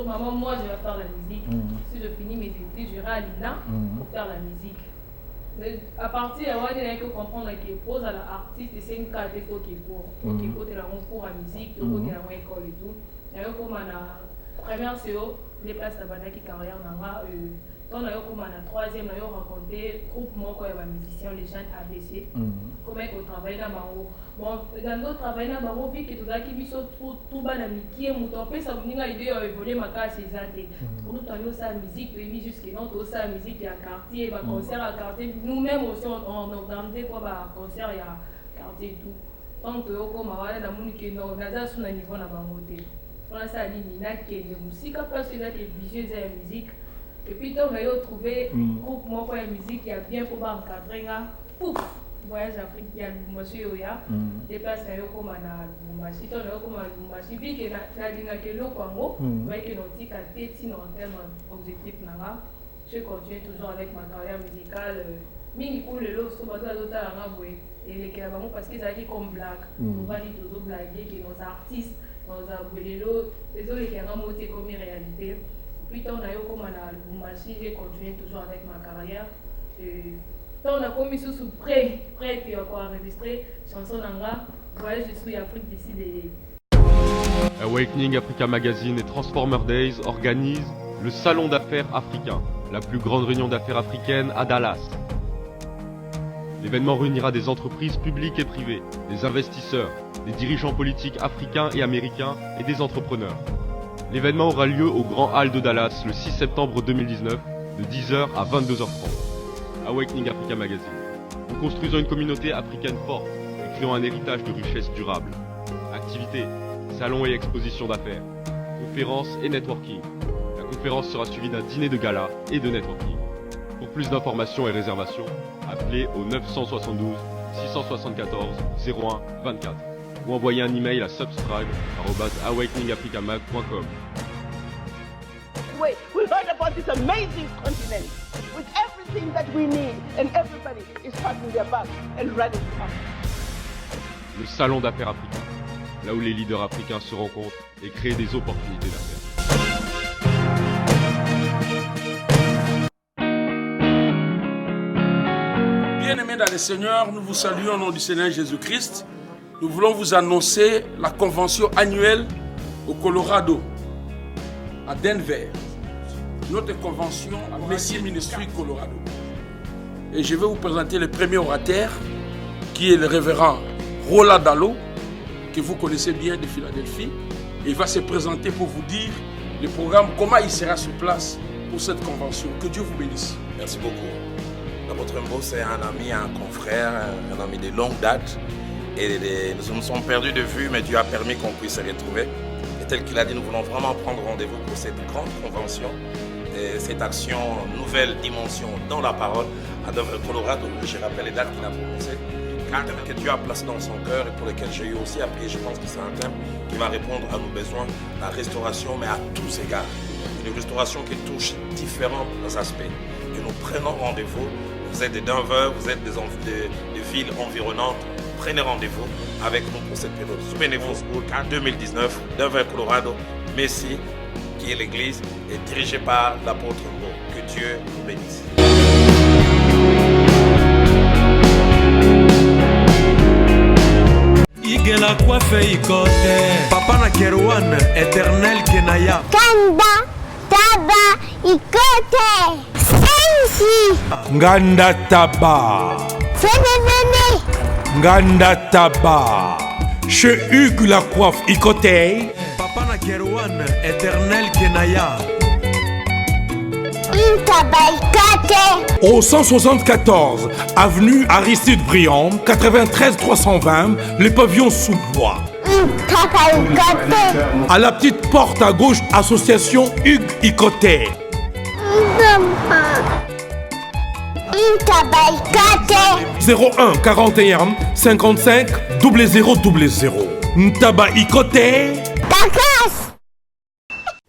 maman, moi je vais faire la musique. Si je finis mes études, j'irai à l'INA pour faire la musique. Mais à partir de là, il faut comprendre que pose à l'artiste, c'est une carte qu'il faut qu'il faut. Il faut qu'il ait un cours à musique, il faut qu'il ait une école et tout. Et comme la première CO, les places de la carrière, quand on a la troisième, on a rencontré un groupe de musiciens, les jeunes ABC. Comment ils travaillent dans le bon, dans d'autres travail dans le vu que tout ça qui vit tout bas dans qui est mouton, ça vous dit l'idée d'évoluer ma case chez Zate. Pour nous, on a sa musique, puis jusqu'à nous, on a sa musique, il y a quartier, il concert à quartier. Nous-mêmes aussi, on organisait quoi, concert, il y a quartier et tout. Donc, comme on a dans le monde qui est non, on a sur le niveau de la banque. On a ça dit, il y a des musiques, parce qu'il y a des visuels de la musique. Et puis, on a trouvé un groupe de musique qui a bien pour encadrer, pouf! Voyage Afrique, il y a Lubumbashi, des places comme à Lubumbashi, comme à Lubumbashi, vu que la ligne que l'eau Congo, voyez que notre tic a été sinon en termes objectifs, je continue toujours avec ma carrière musicale. Mini pour le lot, sur d'autres et les Kélabango parce qu'ils avaient comme blague. On va dire toujours blaguer que nos artistes, nos abuelos, les autres qui ont monté comme réalité. Puis on a eu comme à Lubumbashi, j'ai continué toujours avec ma carrière. On a commis sous prêt, puis encore enregistré chanson d'Anga, voyage je suis Afrique d'ici des. Awakening Africa Magazine et Transformer Days organisent le Salon d'affaires africain, la plus grande réunion d'affaires africaine à Dallas. L'événement réunira des entreprises publiques et privées, des investisseurs, des dirigeants politiques africains et américains et des entrepreneurs. L'événement aura lieu au Grand Hall de Dallas le 6 septembre 2019 de 10h à 22h30. Awakening Africa Magazine. Nous construisons une communauté africaine forte et créons un héritage de richesse durable. Activités, salons et expositions d'affaires, conférences et networking. La conférence sera suivie d'un dîner de gala et de networking. Pour plus d'informations et réservations, appelez au 972 674 01 24 ou envoyez un email à subscribe@awakeningafricamag.com. Wait, we heard about this amazing continent with everything that we need, and everybody is packing their bags and ready to come. Le salon d'affaires africain, là où les leaders africains se rencontrent et créent des opportunités d'affaires. Bien-aimés dans le Seigneur, nous vous saluons au nom du Seigneur Jésus-Christ. Nous voulons vous annoncer la convention annuelle au Colorado, à Denver. Notre convention à Messie Ministry Colorado. Et je vais vous présenter le premier orateur, qui est le révérend Roland Dallot, que vous connaissez bien de Philadelphie. Et il va se présenter pour vous dire le programme, comment il sera sur place pour cette convention. Que Dieu vous bénisse. Merci beaucoup. L'apôtre Mbo, c'est un ami, un confrère, un ami de longue date. Et nous nous sommes perdus de vue, mais Dieu a permis qu'on puisse se retrouver. Et tel qu'il a dit, nous voulons vraiment prendre rendez-vous pour cette grande convention. Et cette action, nouvelle dimension dans la parole, à Denver, Colorado. Je rappelle les dates qu'il a prononcées. Un thème que Dieu a placé dans son cœur et pour lequel j'ai eu aussi à prier. Je pense que c'est un thème qui va répondre à nos besoins, la restauration, mais à tous égards. Une restauration qui touche différents aspects. Et nous prenons rendez-vous. Vous êtes de Denver, vous êtes des villes environnantes. Prenez rendez-vous avec nous pour cette période. Souvenez-vous, en 2019, Denver, Colorado, Messie, qui est l'église, est dirigée par l'apôtre Mbo. Que Dieu vous bénisse. Igela coiffe ikote Papa na Kerouan, éternel Kenaya Kanda, Taba, Ikote Sensi Nganda Taba Fenenene Nganda Taba Che Hugues la coiffe ikote Papa na Kerouan, éternel Kenaya Intabaikate Au 174 avenue Aristide Briand, 93 320, le pavillon sous bois. Intabaikate À la petite porte à gauche, association Hugues Ikoté. Intabaikate 01 41 55 0000. Ntaba Ikoté. Takas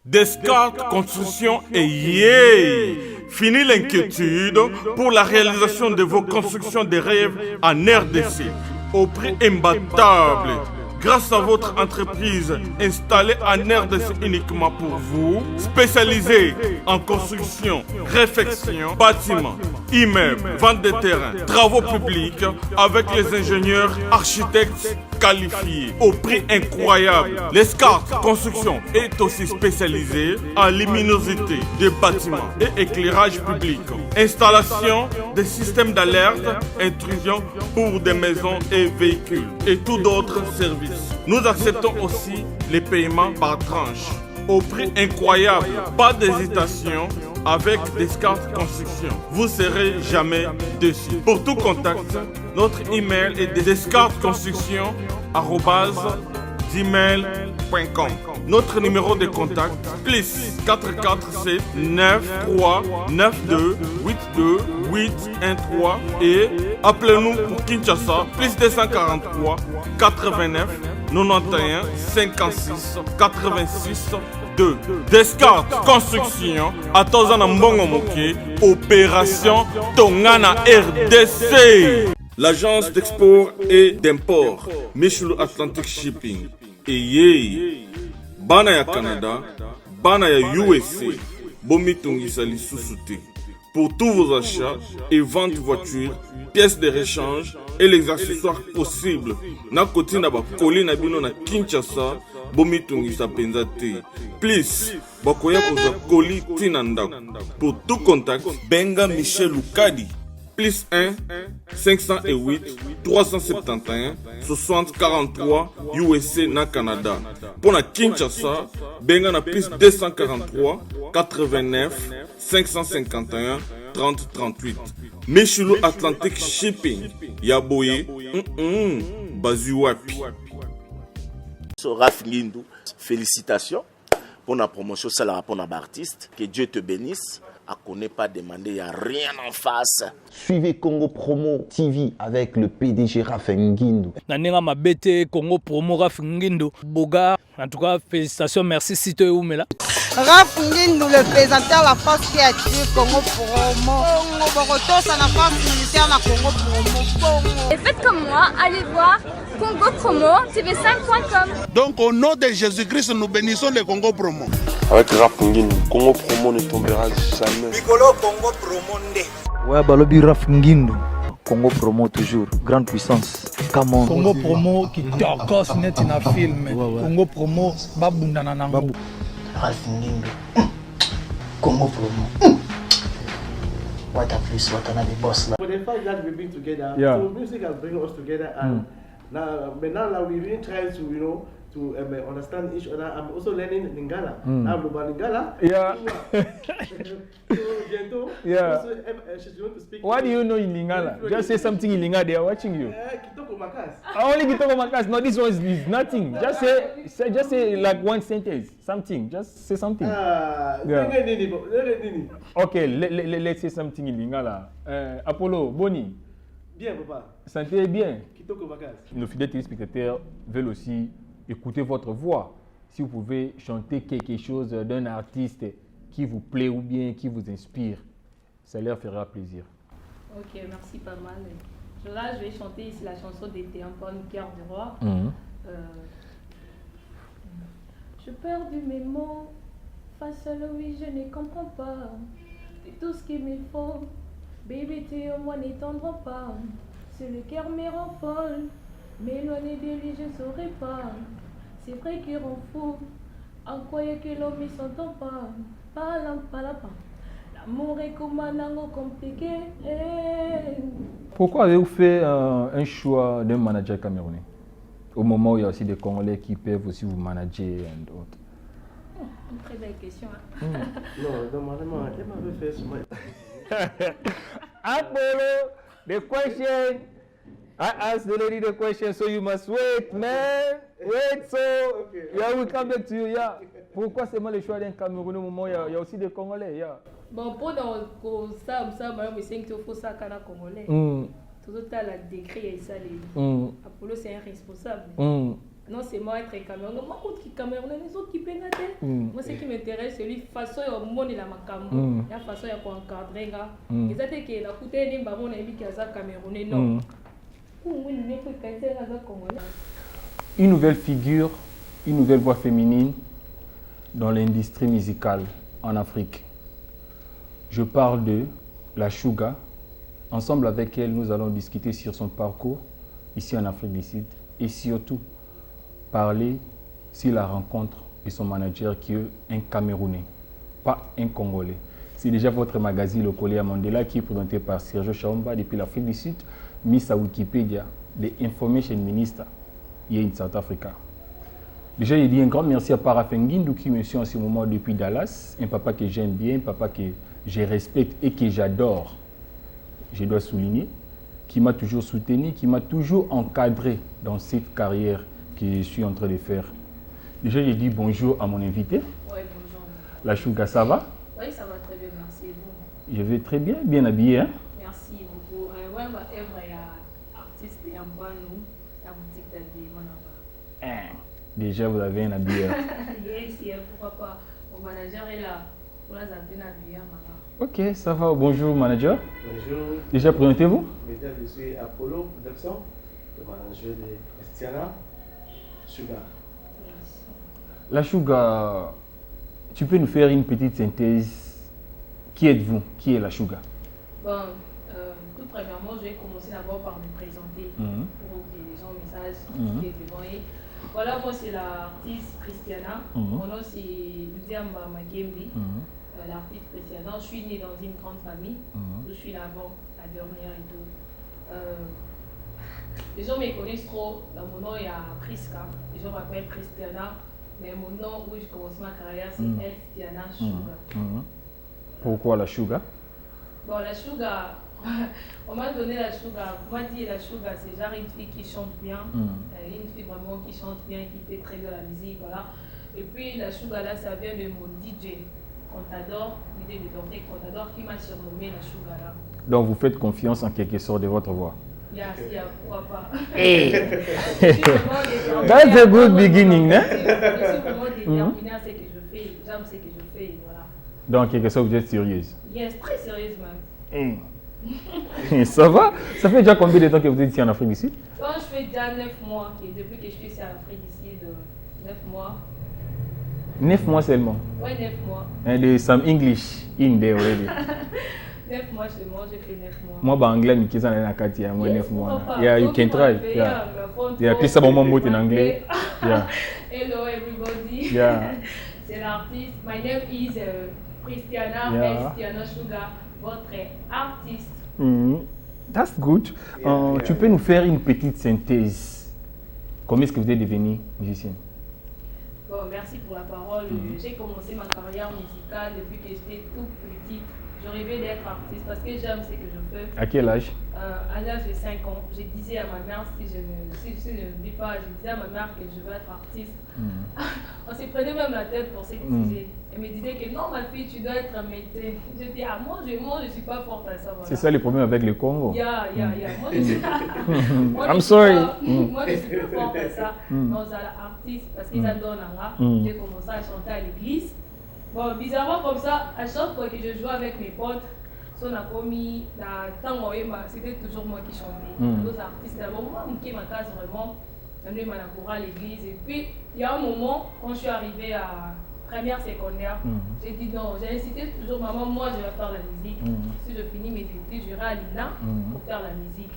Descartes Construction et yeah! Fini l'inquiétude pour la réalisation de vos constructions de rêves en RDC au prix imbattable grâce à votre entreprise installée en RDC uniquement pour vous, spécialisée en construction, réfection, bâtiments, immeubles, vente de terrains, travaux publics, avec les ingénieurs architectes qualifiés au prix incroyable. L'Escart Construction est aussi spécialisée en luminosité des bâtiments et éclairage public, installation des systèmes d'alerte, intrusion pour des maisons et véhicules et tous d'autres services. Nous acceptons aussi les paiements par tranche au prix incroyable. Pas d'hésitation avec Descartes Construction. Vous ne serez jamais déçus. Pour tout contact, notre email est descartesconstruction@gmail.com. Notre numéro de contact, plus 447 93 92 82 813 et appelez-nous pour Kinshasa, plus 243 89 91 56 86 2. Descartes Construction, à Tozana Mbongo Moké, opération Tongana RDC. L'agence d'export et d'import, Michel Atlantic Shipping. Et Bana ya Canada, Bana ya USA, Bomitungisa Lissusute. Pour tous vos achats et ventes de voitures, pièces de rechange et les accessoires possibles. Na koti na ba koli na bino na Kinshasa, Bomitungisa Penzate. Please, bakoya koza koli tina ndako. Pour tout contact, Benga Michel Lukadi. Plus 1 508 371 60 43 USA na Canada. Pour la Kinshasa, Benga na plus 243 89 551 30 38. Michelo Atlantic Shipping. Yaboye, Bazuapi. Raph Ngindou, félicitations pour la promotion, c'est la rapport d'artiste. Que Dieu te bénisse. À qu'on n'ait pas demandé, il n'y a rien en face. Suivez Congo Promo TV avec le PDG Raph Ngindou. Nanenga Mabete, Congo Promo Raph Ngindou. Boga, en tout cas, félicitations, merci Sito Oumela. Raph Ngindou, le présentateur la force créative Congo Promo. Boroto, ça la force militaire la Congo Promo. Et faites comme moi, allez voir Congo Promo, tv5.com. Donc au nom de Jésus-Christ, nous bénissons le Congo Promo. Avec Raph Ngindou, Congo Promo ne tombera jamais. Piccolo Congo Promo nde. Ouais, Balobi Raph Ngindou. Congo Promo toujours, grande puissance. Come on. Congo Promo qui t'orgosse net in a film. Congo Promo, babundana nango. Raph Ngindou. Congo Promo. What a place, what another boss. For the fact that we've been together, yeah. So music has bring us together, and now we really try to, to understand each other. I'm also learning Lingala. I'm Lingala. Yeah. Yeah. What do you know in Lingala? Just say something in Lingala. They are watching you. Kitoko Makas. Only Kitoko Makas. No, this one is nothing. Just say like one sentence. Something. Just say something. Okay. Let's say something in Lingala. Apollo, Boni. Bien, papa. Santé bien. Kitoko Makas. Nos fidèles téléspectateurs veulent aussi écoutez votre voix. Si vous pouvez chanter quelque chose d'un artiste qui vous plaît ou bien qui vous inspire, ça leur fera plaisir. Ok, merci pas mal. Là, je vais chanter ici la chanson d'été, encore une cœur du roi. Je perds mes mots face à lui, je ne comprends pas. C'est tout ce qu'il me faut. Baby, tu au moins n'étendront pas. C'est le cœur me rend folle. M'éloigner de lui, je ne saurais pas. C'est vrai qu'il rend fou. En croyant que l'homme ne s'entend pas. L'amour est comme un angle compliqué. Pourquoi avez-vous fait un choix d'un manager camerounais au moment où il y a aussi des Congolais qui peuvent aussi vous manager et autres? Une très belle question. Non, normalement, elle m'avait fait ce moment. Apollo, the question. I asked the lady the question, so you must wait, man. Wait, so yeah, we come back to you, yeah. Pourquoi seulement le choix d'un Camerounais au moment où il y a aussi des Congolais, yeah. Bon, pour ça, madame, c'est qu'il faut ça qu'un Congolais. Tout le temps, la décret et ça, Apollo, c'est un responsable. Non, c'est moi être Camerounais. Moi, contre qui Camerounais, les autres qui peinent. Moi, ce qui m'intéresse, c'est lui, façon au monde, il a ma Cameroun. La façon, il y a pour encadrer. Et ça, c'est que la coûté, il y a un Camerounais, non. une nouvelle figure, une nouvelle voix féminine dans l'industrie musicale en Afrique. Je parle de la Sugar. Ensemble avec elle, nous allons discuter sur son parcours ici en Afrique du Sud et surtout parler sur la rencontre de son manager qui est un Camerounais, pas un Congolais. C'est déjà votre magazine Le Collier à Mandela qui est présenté par Sergio Chaomba depuis l'Afrique du Sud, mis à Wikipédia, the Information Minister here in South Africa. Déjà, il dit un grand merci à Parafenguindou qui me suit en ce moment depuis Dallas, un papa que j'aime bien, un papa que je respecte et que j'adore, je dois souligner, qui m'a toujours soutenu, qui m'a toujours encadré dans cette carrière que je suis en train de faire. Déjà, je dis bonjour à mon invité. Oui, bonjour. La Sugar, ça va? Oui, ça va très bien, merci. Vous? Je vais très bien, bien habillé. Hein? Merci beaucoup. Oui, il y a artiste et un peu nous, la boutique d'habillement là-bas. Déjà, vous avez un habilleur. Yes, pourquoi pas. Mon manager est là. Pour la zapper un habilleur maintenant. Ok, ça va. Bonjour, manager. Bonjour. Déjà, présentez-vous. Je suis Apollo Production, le manager de Christiana Sugar. La Sugar, tu peux nous faire une petite synthèse. Qui êtes-vous? Qui est la Sugar? Bon, tout premièrement, je vais commencer d'abord par me présenter pour que les gens messagent qui est devant eux. Voilà, moi c'est l'artiste Christiana. Mon nom c'est Luziamba Magembi. L'artiste Christiana. Je suis née dans une grande famille. Je suis l'avant, la dernière et tout. Les gens me connaissent trop. Dans mon nom, il y a Priska. Les gens m'appellent Christiana. Mais mon nom où j'ai commencé ma carrière, c'est Christiana Sugar. Pourquoi la Sugar? Bon, la Sugar, on m'a donné la Sugar. On m'a dit la Sugar, c'est genre une fille qui chante bien. Une fille vraiment qui chante bien, qui fait très bien la musique, voilà. Et puis la Sugar là, ça vient de mon DJ, Contador, l'idée de danser Contador, qui m'a surnommé la Sugar là. Donc vous faites confiance en quelque sorte de votre voix? Yes, pourquoi pas. That's a good beginning, hein? Je suis vraiment déterminée à ce que je fais. J'aime ce que je fais, voilà. Donc, quelque chose, vous êtes sérieuse? Yes, très sérieuse même. Ça va? Ça fait déjà combien de temps que vous êtes ici en Afrique du Sud? Bon, je fais déjà 9 mois, depuis que je suis ici en Afrique du Sud, 9 mois. 9 mois seulement? Oui, 9 mois. And there's some English in there already. 9 mois seulement, j'ai fait 9 mois. Moi, en anglais, je suis en Akati, moi 9 mois. Yeah, you can try. Yeah, puis ça, mon mot en anglais. Yeah. Hello everybody. Yeah. C'est l'artiste. My name is Christiana, Christiana Sugar, votre artiste. That's good. Tu peux nous faire une petite synthèse? Comment est-ce que vous êtes devenue musicienne? Bon, merci pour la parole. J'ai commencé ma carrière musicale depuis que j'étais toute petite. Je rêvais d'être artiste parce que j'aime ce que je fais. À quel âge? À l'âge de 5 ans. Je disais à ma mère, si je ne vis pas, je disais à ma mère que je veux être artiste. On se prenait même la tête pour ce sujet. Elle me disait que non, ma fille, tu dois être un médecin. Je dis, moi, je ne suis pas forte à ça. Voilà. C'est ça le problème avec le Congo. Moi, je suis I'm sorry. Moi, je suis pas forte à ça. Non, c'est l'artiste parce qu'ils adorent là. J'ai commencé à chanter à l'église. Bon, bizarrement comme ça, à chaque fois que je jouais avec mes potes, on a commis, c'était toujours moi qui chantais. D'autres artistes, moi, qui m'a casse vraiment, j'ai amené ma à l'église. Et puis, il y a un moment, quand je suis arrivée à première secondaire, j'ai dit non, j'ai incité toujours maman, moi je vais faire la musique. Si je finis mes études, je vais à l'INA pour faire la musique.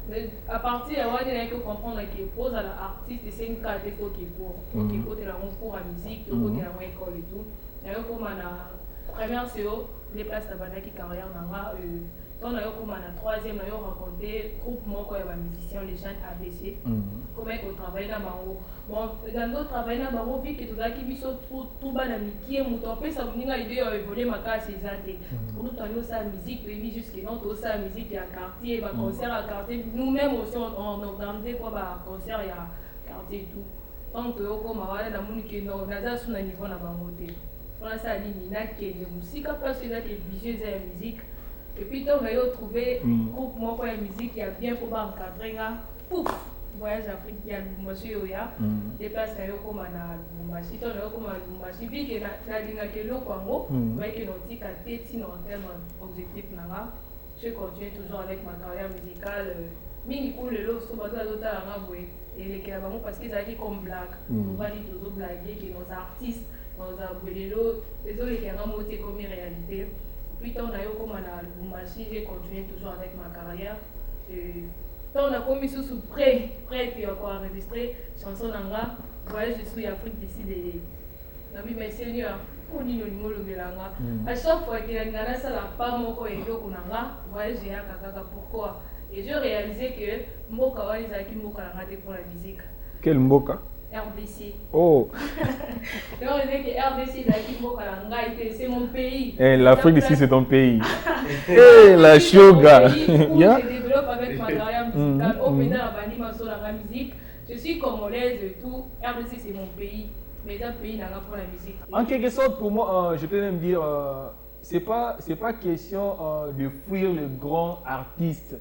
Mais à partir de là, il y a que comprendre que pose à l'artiste, c'est une carte qu'il faut qu'il faut. Il faut qu'il cours à musique, il faut qu'il ait école et tout. Il y a comme la première CO, les places de Banaki carrière, quand on a comme la troisième, on a rencontré groupe moi quand il y a musicien, les jeunes ABC. Comment on travaille là Bon, dans notre travail là bas, vu que tout ça qui sont tout bas dans qui est mouton, après ça vous l'idée évoluer ma case c'est ça. Pour nous on ça musique, puis jusqu'à non tout ça musique il y a quartier, bah concert à quartier. Nous-mêmes aussi on organisait quoi bah concert il y a quartier et tout. Donc comme voilà dans mon qui non, dans ça niveau na bangoté. Ça a dit Nina qui est musique, après celui-là qui est vicieux de la musique. Et puis, quand on a trouvé un groupe de musique qui a bien pour encadrer, pouf, voyage Afrique, il y a monsieur Oya, des places comme à Lumbashi, on a comme à Lumbashi, vu que la ligne que l'on Congo, mais que l'on dit qu'à tête, sinon en termes d'objectifs, je continue toujours avec ma carrière musicale. Mini pour le lot, sur le bateau à l'autre, les Kéabamou parce qu'ils avaient comme blague. On va dire toujours blaguer que nos artistes, nos abouélélos, les autres qui ont monté comme réalité. Puis on a eu comme un album, j'ai continué toujours avec ma carrière. On a commis sous prêt puis encore enregistré chanson d'Anga. Voyage je suis Afrique d'ici des. Mais Seigneur, on y a à chaque fois qu'il y a une année, ça n'a pas mon corps et voyage j'ai un pourquoi. Et j'ai réalisé que Mboka Walizaki Mboka l'a raté pour la musique. Quel Mboka? RDC. Oh. Et on disait que RDC Zaki Mboka c'est mon pays. Et l'Afrique d'ici c'est ton pays. Et la Sugar. Je développe avec ma carrière musicale. Au pédal à Banima sur la musique. Je suis congolaise et tout. RDC c'est mon pays. Mais un pays n'a pas pour la musique. En quelque sorte, pour moi, je peux même dire, c'est pas question de fuir le grand artiste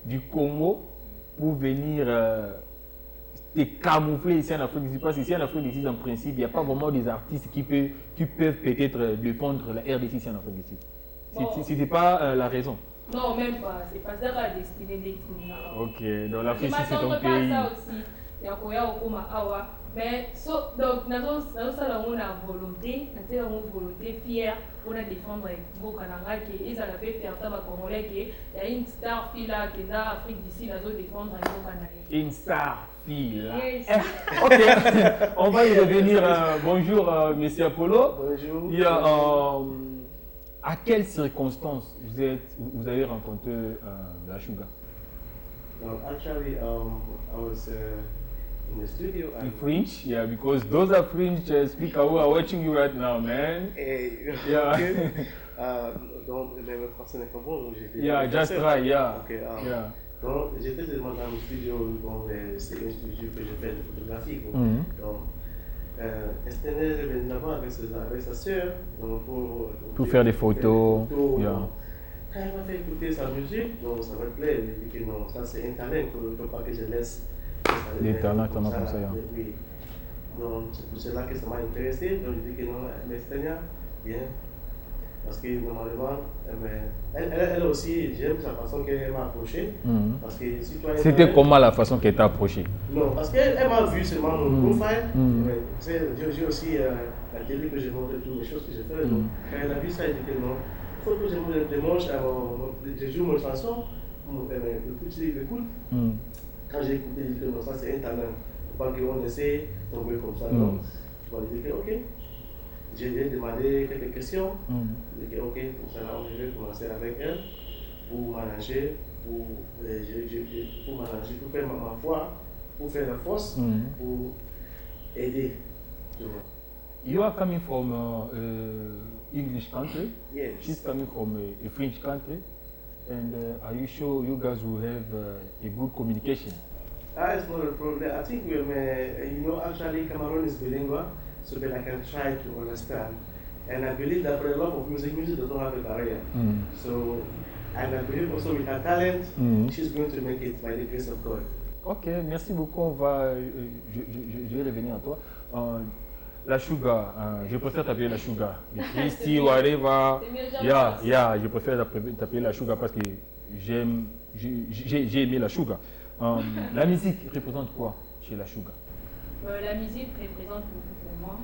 du Congo pour venir te camoufler ici en Afrique d'ici. Parce qu'ici en Afrique d'ici, en principe, il n'y a pas vraiment des artistes qui peuvent peut-être défendre la RDC ici en Afrique d'ici. Ce n'est pas la raison. Non, même pas. C'est pas ça la destinée des Tinga. Ok, donc l'Afrique c'est ton pays. Ça aussi. Il y a quoi Okuma Awa. Mais donc, nous avons la volonté, fière pour défendre Bokananga qui est à la paix faire ça congolais qui il y a une star fille là qui est dans l'Afrique d'ici, nous allons défendre Bokananga. Une star fille là. Yes. Ok, on va y revenir. Bonjour Monsieur Apollo. Bonjour. Il y a, à quelles circonstances vous avez rencontré la Sugar? Actually, I was in the studio. In French, yeah, because those are French speakers who are watching you right now, man. Yeah. Donc, le français n'est pas bon, donc j'étais. Yeah, just try, yeah. Okay, yeah. Donc, j'étais dans le studio, donc c'est un studio que je fais de photographie. Donc, Estelle est venue là-bas avec sa sœur pour faire des photos. Yeah. Quand elle m'a fait écouter sa musique, donc ça me plaît. Elle dit que non, ça c'est un talent qu'il ne faut pas que je laisse. Des talents comme ça. Oui. Donc c'est pour cela que ça m'a intéressé. Donc je dis que non, mais Stenia, bien. Parce que normalement, elle aussi, j'aime sa façon qu'elle m'a approché. Parce que si toi, c'était comment la façon qu'elle t'a approché? Non, parce qu'elle m'a vu seulement mon profil. J'ai aussi la télé que je montre toutes les choses que je fais. Donc quand elle a vu ça, elle dit que non. Il faut que je me démontre, je joue mon chanson, l'écoute. Quand j'ai écouté, j'ai dit que non, ça c'est un talent. Il ne faut pas qu'on laisse tomber comme ça. Donc, je lui ai dit ok. J'ai demandé quelques questions. J'ai dit ok, pour ça, je vais commencer avec elle pour manager, pour faire ma foi, pour faire la force, pour aider. You are coming from English country. Yes. She's coming from a French country. And are you sure you guys will have a good communication? It's not a problem. I think actually Cameroon is bilingual, so that I can try to understand. And I believe that for a lot of music doesn't have a barrier. So, and I believe also with her talent, she's going to make it by the grace of God. Ok, merci beaucoup. Je vais revenir à toi. La Sugar, je préfère t'appeler la Sugar. Christy, whatever. Yeah, je préfère t'appeler la Sugar parce que j'ai aimé la Sugar. La musique représente quoi chez la Sugar? La musique représente beaucoup pour moi.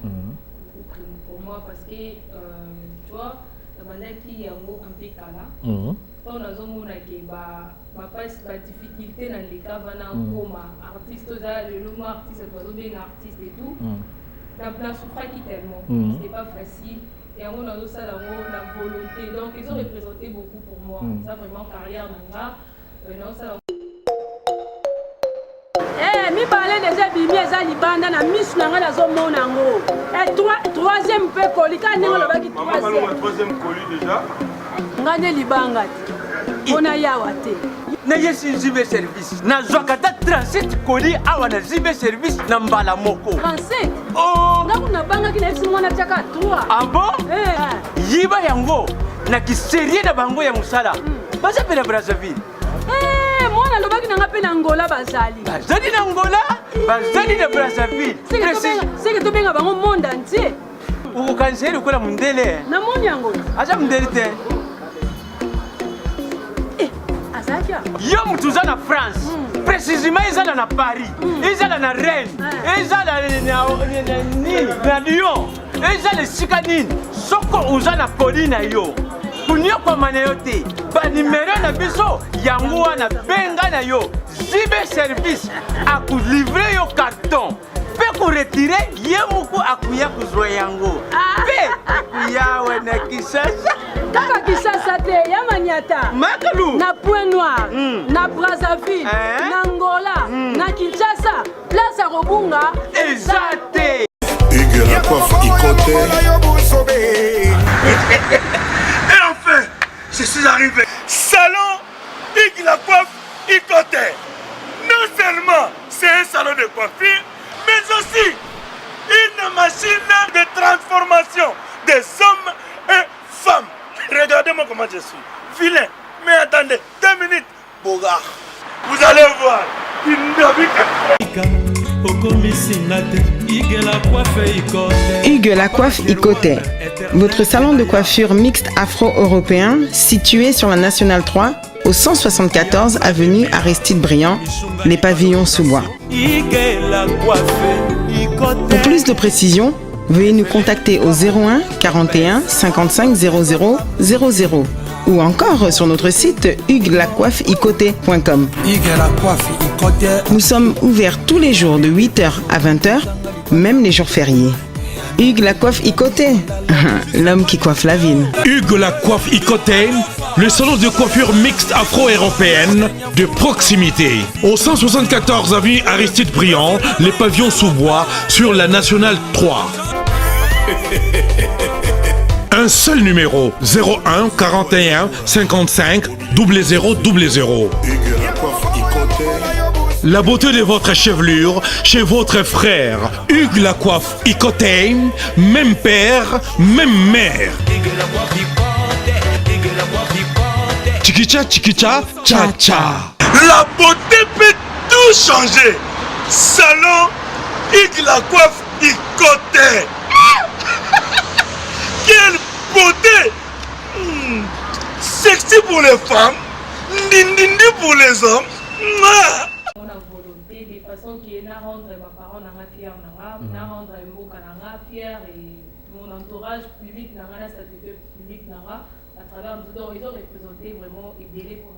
Pour moi parce que, tu vois, la manière qui est un peu cala. On a des difficultés dans les cas comme artiste, le nom artiste, artiste et tout. La souffrance qui tellement, c'était pas facile. Et on a aussi la volonté. Donc ils ont représenté beaucoup pour moi. Ça vraiment carrière nanga. Mi parlait déjà bimi eza libanda na misu nanga na zo mona ngo. Et troisième pe koli ka ninga loba ki troisième colis déjà. Ngane libanga. Ona yawa te. Na yesi zibe service. Na zwakata 37 colis awa na zibe service na mbala moko. 37. Oh. Na kuna banga ki na fisi mwana chaka 3. Ah bon? Yiba yango na kiserie na bango ya musala. Basa pena Brazzaville. Mwana lobaki nanga pe na Angola bazali. Bazali na Angola, bazali na Brazzaville. C'est que tobenga bango monde entier. Ukokanseri ukola mundele. Na moni Angola. Acha mundele te. Yo mutu za na France. Précisément ezala na Paris. Ezala na Rennes. Ezala na Lyon. Ezala sika nini. Soko uza na poli na yo. Kunyo kwa mane yo te. Ba numéro na biso yango wana benga na yo. Zibe service akulivrer yo carton. Pe ko retirer yemuku akuya kuzwa yango. Pe akuya wena Kinshasa. Kaka Kinshasa te ya Maniata. Makalu. Na Point Noir, na Brazzaville, na Angola, na Kinshasa, place à Robunga. Exacté. Hugues la coiffe Ikote. Et enfin, je suis arrivé. Salon Hugues la coiffe Ikote. Non seulement c'est un salon de coiffure, mais aussi une machine de transformation des hommes et femmes. Regardez-moi comment je suis. Vilain. Mais attendez, 2 minutes. Bogart. Vous allez voir. Hugues la coiffe Ikote. Votre salon de coiffure mixte afro-européen situé sur la Nationale 3 au 174 avenue Aristide Briand, les pavillons sous bois. Pour plus de précisions, veuillez nous contacter au 01 41 55 00 00 ou encore sur notre site huguelacoiffeikote.com. Nous sommes ouverts tous les jours de 8h à 20h, même les jours fériés. Hugues la coiffe Ikote, l'homme qui coiffe la ville. Hugues la coiffe Ikote, le salon de coiffure mixte afro-européenne de proximité. Au 174 avenue Aristide Briand, les pavillons sous bois sur la Nationale 3. Un seul numéro, 01 41 55 00 00. La beauté de votre chevelure chez votre frère. Hugues la coiffe Ikote, même père, même mère. Chikicha, chikicha, cha cha. La beauté peut tout changer. Salon Hugues la coiffe Ikote. Quelle beauté! Sexy pour les femmes, dindindi pour les hommes. On a volonté de façon qui est à rendre mes parents fiers, à rendre mon fier et mon entourage public, la statut public, à travers nous, ils ont représenté vraiment et délai pour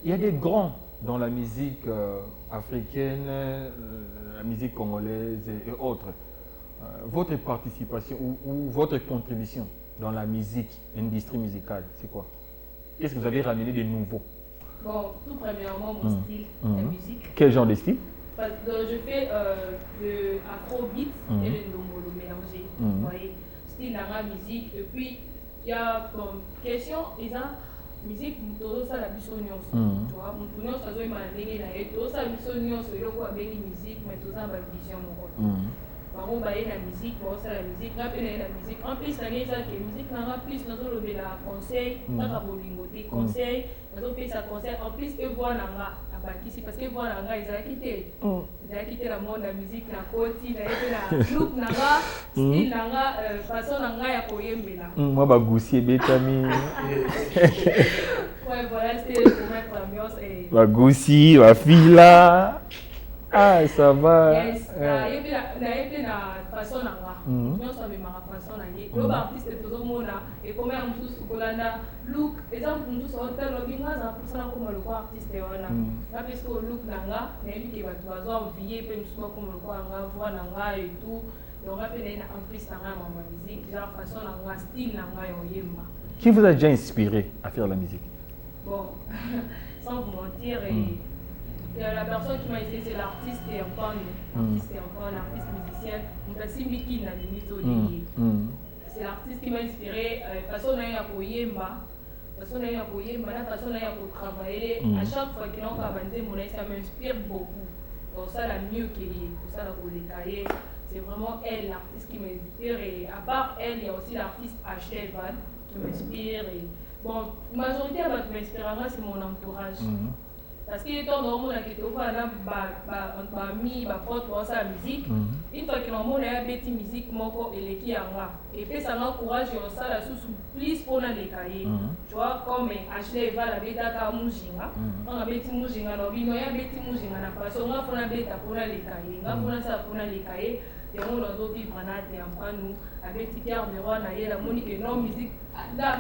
Il y a des grands dans la musique africaine, la musique congolaise et autres. Votre participation ou votre contribution dans la musique, l'industrie musicale, c'est quoi? Qu'est-ce que vous avez ramené de nouveau? Bon, tout premièrement, mon style de musique. Quel genre de style? Je fais de afrobeat et le ndombolo mélangé. Vous voyez, style dans la musique. Et puis, il y a comme question, ils ont musique, tout ça, la bissonion. Tu vois, mon ça doit être tout ça, la bissonion, c'est le quoi, avec musique, mais tout ça, ma vision. Par contre, la musique, bon, c'est la musique, rappeler la musique. En plus, la musique, n'a plus, nous avons la conseil, nous avons le conseil, nous avons fait ça conseil. En plus, ils voient l'anga à Bakissi, parce qu'ils voient l'anga, ils ont quitté. Ils ont quitté le monde de la musique, la côte, ils ont été la look l'anga, style l'anga, façon l'anga, il y a Koyembela. Moi, Bagoussi et Betami. Ouais, voilà, c'était pour mettre l'ambiance. Bagoussi, la fille. Ah, ça va. Yes, il y a la façon là. Nous sommes ma façon là. Le artiste est tout le monde et comme on tous Colanda, look, exemple nous tous hôtel Robinga, ça pour ça comme le artiste là. Là parce que look nanga, mais qui va tout envier puis nous comme le nanga, voix nanga et tout. Donc rappelle en plus nanga ma musique, genre façon nanga, style nanga yoyemba. Qui vous a déjà inspiré à faire la musique? Bon, sans vous mentir la personne qui m'a essayé, c'est l'artiste et encore l'artiste musicien. C'est l'artiste qui m'a inspiré. Façon à Koyemba, façon à travailler. À chaque fois qu'il y a un bandé, ça m'inspire beaucoup. Donc ça, la mieux qu'il est, pour ça, c'est vraiment elle, l'artiste qui m'inspire. Et à part elle, il y a aussi l'artiste H.L. Van qui m'inspire. Bon, la majorité qui m'inspire, c'est mon entourage. parce que ton normal qui te voit là mi ba pote pour sa musique une fois que normal a bêti musique moko eleki anga et puis ça m'encourage on ça la sous plus pour les cahiers tu vois comme acheter va la bêta ka mujinga on a bêti mujinga no bino ya bêti mujinga na façon on a pour la bêta pour les cahiers on a ça pour les cahiers et on doit vivre en ate en nous avec Pierre Miron na la monique non musique là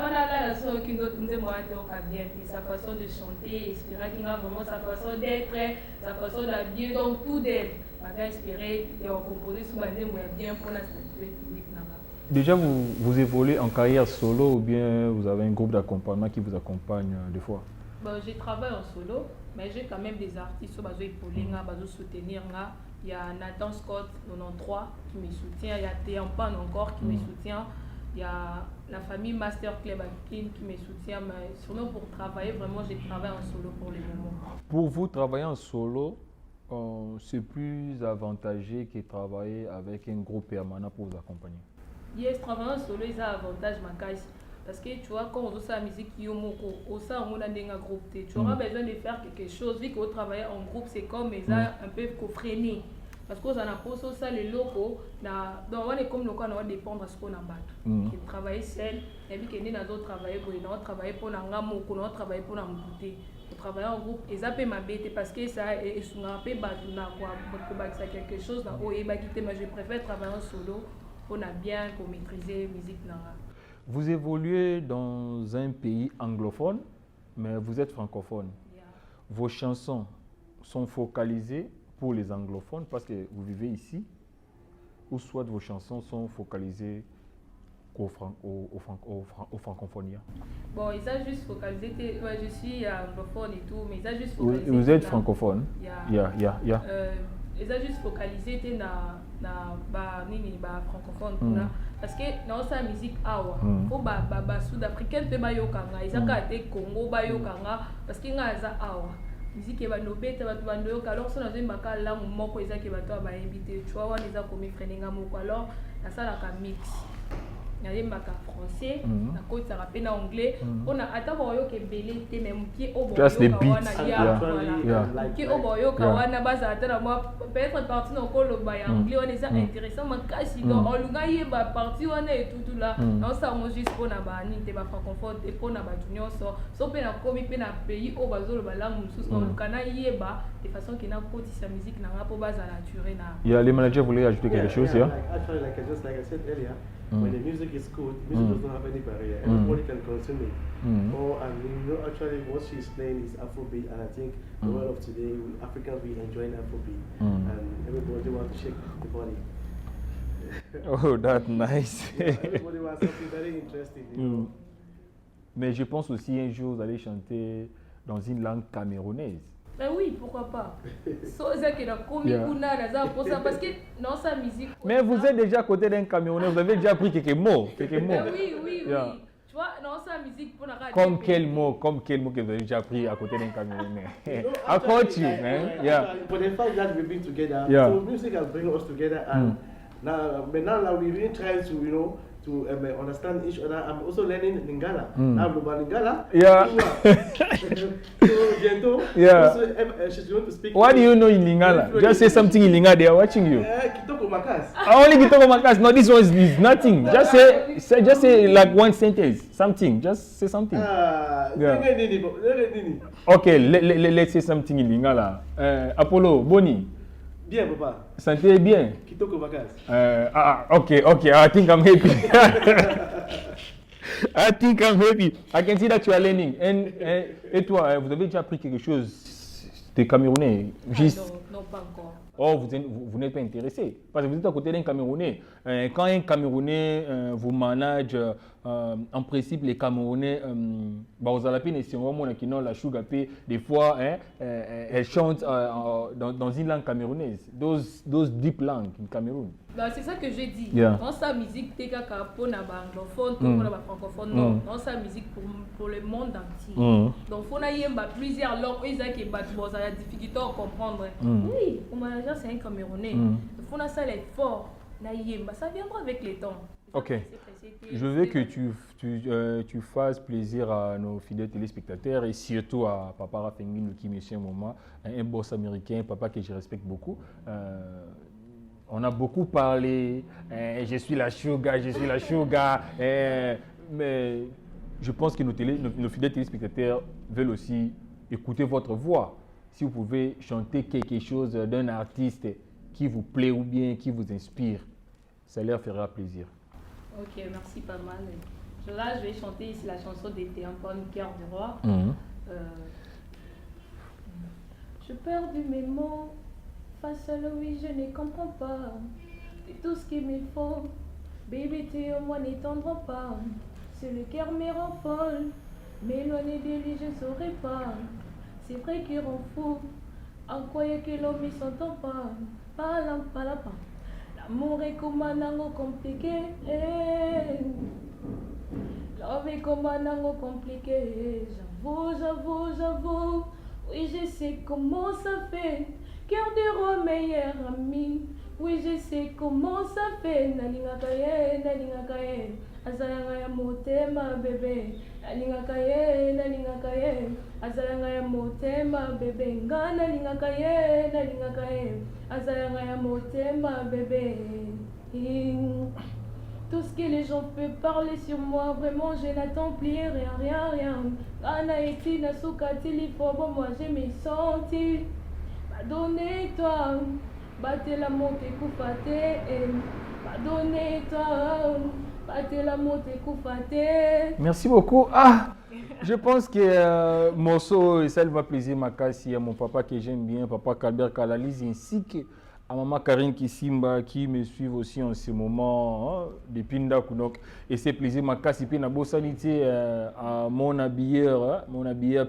la so qui doit nous demander au bien sa façon de chanter espérer qu'il a vraiment sa façon d'être sa façon d'habiller donc tout d'elle m'a inspiré et on composé sous bandé bien pour la statuer public. Déjà vous évoluez en carrière solo ou bien vous avez un groupe d'accompagnement qui vous accompagne des fois? Bon, je travaille en solo mais j'ai quand même des artistes qui sont épauler qui soutenir. Il y a Nathan Scott 93 qui me soutient, il y a Théampan encore qui me soutient, il y a la famille Master Club qui me soutient, mais sinon pour travailler, vraiment je travaille en solo pour le moment. Pour vous, travailler en solo, c'est plus avantageux que travailler avec un groupe permanent pour vous accompagner? Yes, travailler en solo, il y a un avantage, parce que tu vois, quand on fait la musique, on a un groupe, tu auras besoin de faire quelque chose, vu qu'on travaille en groupe, c'est comme un peu freiner. Parce qu'on a posé ça, les locaux, on est comme nous, on va dépendre de ce qu'on a battu. Travailler seul, et puis qu'on a travaillé pour nous, travailler pour nous, travailler pour nous goûter. Pour travailler en groupe, et ça peut m'embêter parce que ça est souvent un peu battu, c'est quelque chose, mais je préfère travailler en solo, pour bien maîtriser la musique. Vous évoluez dans un pays anglophone, mais vous êtes francophone. Yeah. Vos chansons sont focalisées pour les anglophones parce que vous vivez ici, ou soit vos chansons sont focalisées aux francophonie? Bon, ils ont juste focalisé, je suis anglophone et tout, mais ils ont juste focalisé. Vous êtes francophone? Yeah. Ils ont juste focalisé dans francophone. Parce que dans sa musique, les Sud-Africains peuvent pas yokanga, ils ont été Congo ba yokanga parce qu'ils ont awa. Musique va no bête va tuba ndoyoka alors ça dans un bakal là moko ils ont qui va toi ba inviter tu vois on les a comme freninga moko alors la salle a mix. Il y a des français, na côté ça rappelle en anglais. On a attends yo ke belé té même pied au boyo kawana pied au boyo kawana basa attends moi peut-être partie dans colo ba anglais on est intéressant mais kasi donc on lunga yeba partie on est tout là non ça on juste pour na ba ni té ba francophone et pour na ba junior so pe na komi pe na pays au bazolo ba langue mususu on kana yeba de façon que na côté sa musique na pour basa naturel na. Il y a les managers voulaient ajouter quelque chose là. Actually like I said earlier. When the music is good, music does not have any barrier. Everybody can consume it. Actually what she's playing is Afrobeat, and I think the world of today, Africans, we enjoy Afrobeat. And everybody wants to shake the body. Oh, that's nice. Everybody wants something very interesting. Mais je pense aussi un jour vous allez chanter dans une langue camerounaise. Ben oui, pourquoi pas. Parce que dans sa musique. Mais vous êtes déjà à côté d'un Camerounais, vous avez déjà appris quelques mots. Oui. Yeah. Tu vois, dans sa musique, pour la radio. Comme quel mot que vous avez déjà appris à côté d'un Camerounais? I caught you, man. Yeah. For the fact that we've been together, so music has brought us together, and now we really try to, to understand each other. I'm also learning Lingala. I'm learning Lingala. Yeah. So, Gento, also, she's going to speak. What do you know in Lingala? Just say something in Lingala. They are watching you. Kitoko Makas. Only Kitoko Makas. No, this one is nothing. Just say like one sentence. Something. Just say something. Okay, let's say something in Lingala. Apollo, Boni. Bien, papa. Santé bien. Kitoko Makas. Okay. I think I'm happy. I think I'm happy. I can see that you are learning. Et toi, vous avez déjà appris quelque chose des Camerounais? Non, pas encore. Oh, vous n'êtes pas intéressé. Parce que vous êtes à côté d'un Camerounais. Quand un Camerounais vous manage, en principe, les Camerounais, vous avez la Chugapé, des fois, elles chantent dans une langue camerounaise. Those deep langues in Cameroun. C'est ça que j'ai dit. Dans sa musique, tu as pour les anglophones, pour les francophones, non. Dans sa musique pour le monde entier. Donc, il y a plusieurs langues, il y a des difficultés à comprendre. Oui, mon manager, c'est un Camerounais. Il faut que ça soit fort. Ça viendra avec les temps. Ok. Je veux que tu fasses plaisir à nos fidèles téléspectateurs et surtout à Papa Raph Nguindou qui me suit un moment, un boss américain, papa que je respecte beaucoup. On a beaucoup parlé, je suis la sugar, mais je pense que nos fidèles téléspectateurs veulent aussi écouter votre voix. Si vous pouvez chanter quelque chose d'un artiste qui vous plaît ou bien qui vous inspire, ça leur fera plaisir. Ok, merci pas mal. Là, je vais chanter ici la chanson d'été, encore une cœur du roi. Je perds mes mots, face à l'ouïe, je ne comprends pas. C'est tout ce qu'il me faut. Baby, tu au moins n'étendront pas. C'est le cœur me rend folle. M'éloigner de lui, je ne saurais pas. C'est vrai qu'il rend fou. En croyant que l'homme ne s'entend pas. Pas. L'amour est comme un anneau compliqué. Love est comme un anneau compliqué. J'avoue. Oui, je sais comment ça fait. Cœur de roi, meilleur ami. Oui, je sais comment ça fait. Nalinga kaye. Azalanga ya motema bébé. Nalinga kaye. Azalanga ya motema bébé. Nga nalinga kaye. Azalanga ya motema bébé. Tout ce que les gens peuvent parler sur moi, vraiment je n'attends plus rien. Ana eti na sukatili for moi je me senti. Pardonnez-toi, battez la monte koufate. Pardonnez-toi, battez la monte koufate. Merci beaucoup. Je pense que morceau, ça va plaisir Makasi à mon papa que j'aime bien, papa Kalber Kalaliz, ainsi que à maman Karine Kisimba qui me suivent aussi en ce moment depuis Ndakunok. Et c'est plaisir Makasi puis Nabo Sanité à mon habilleur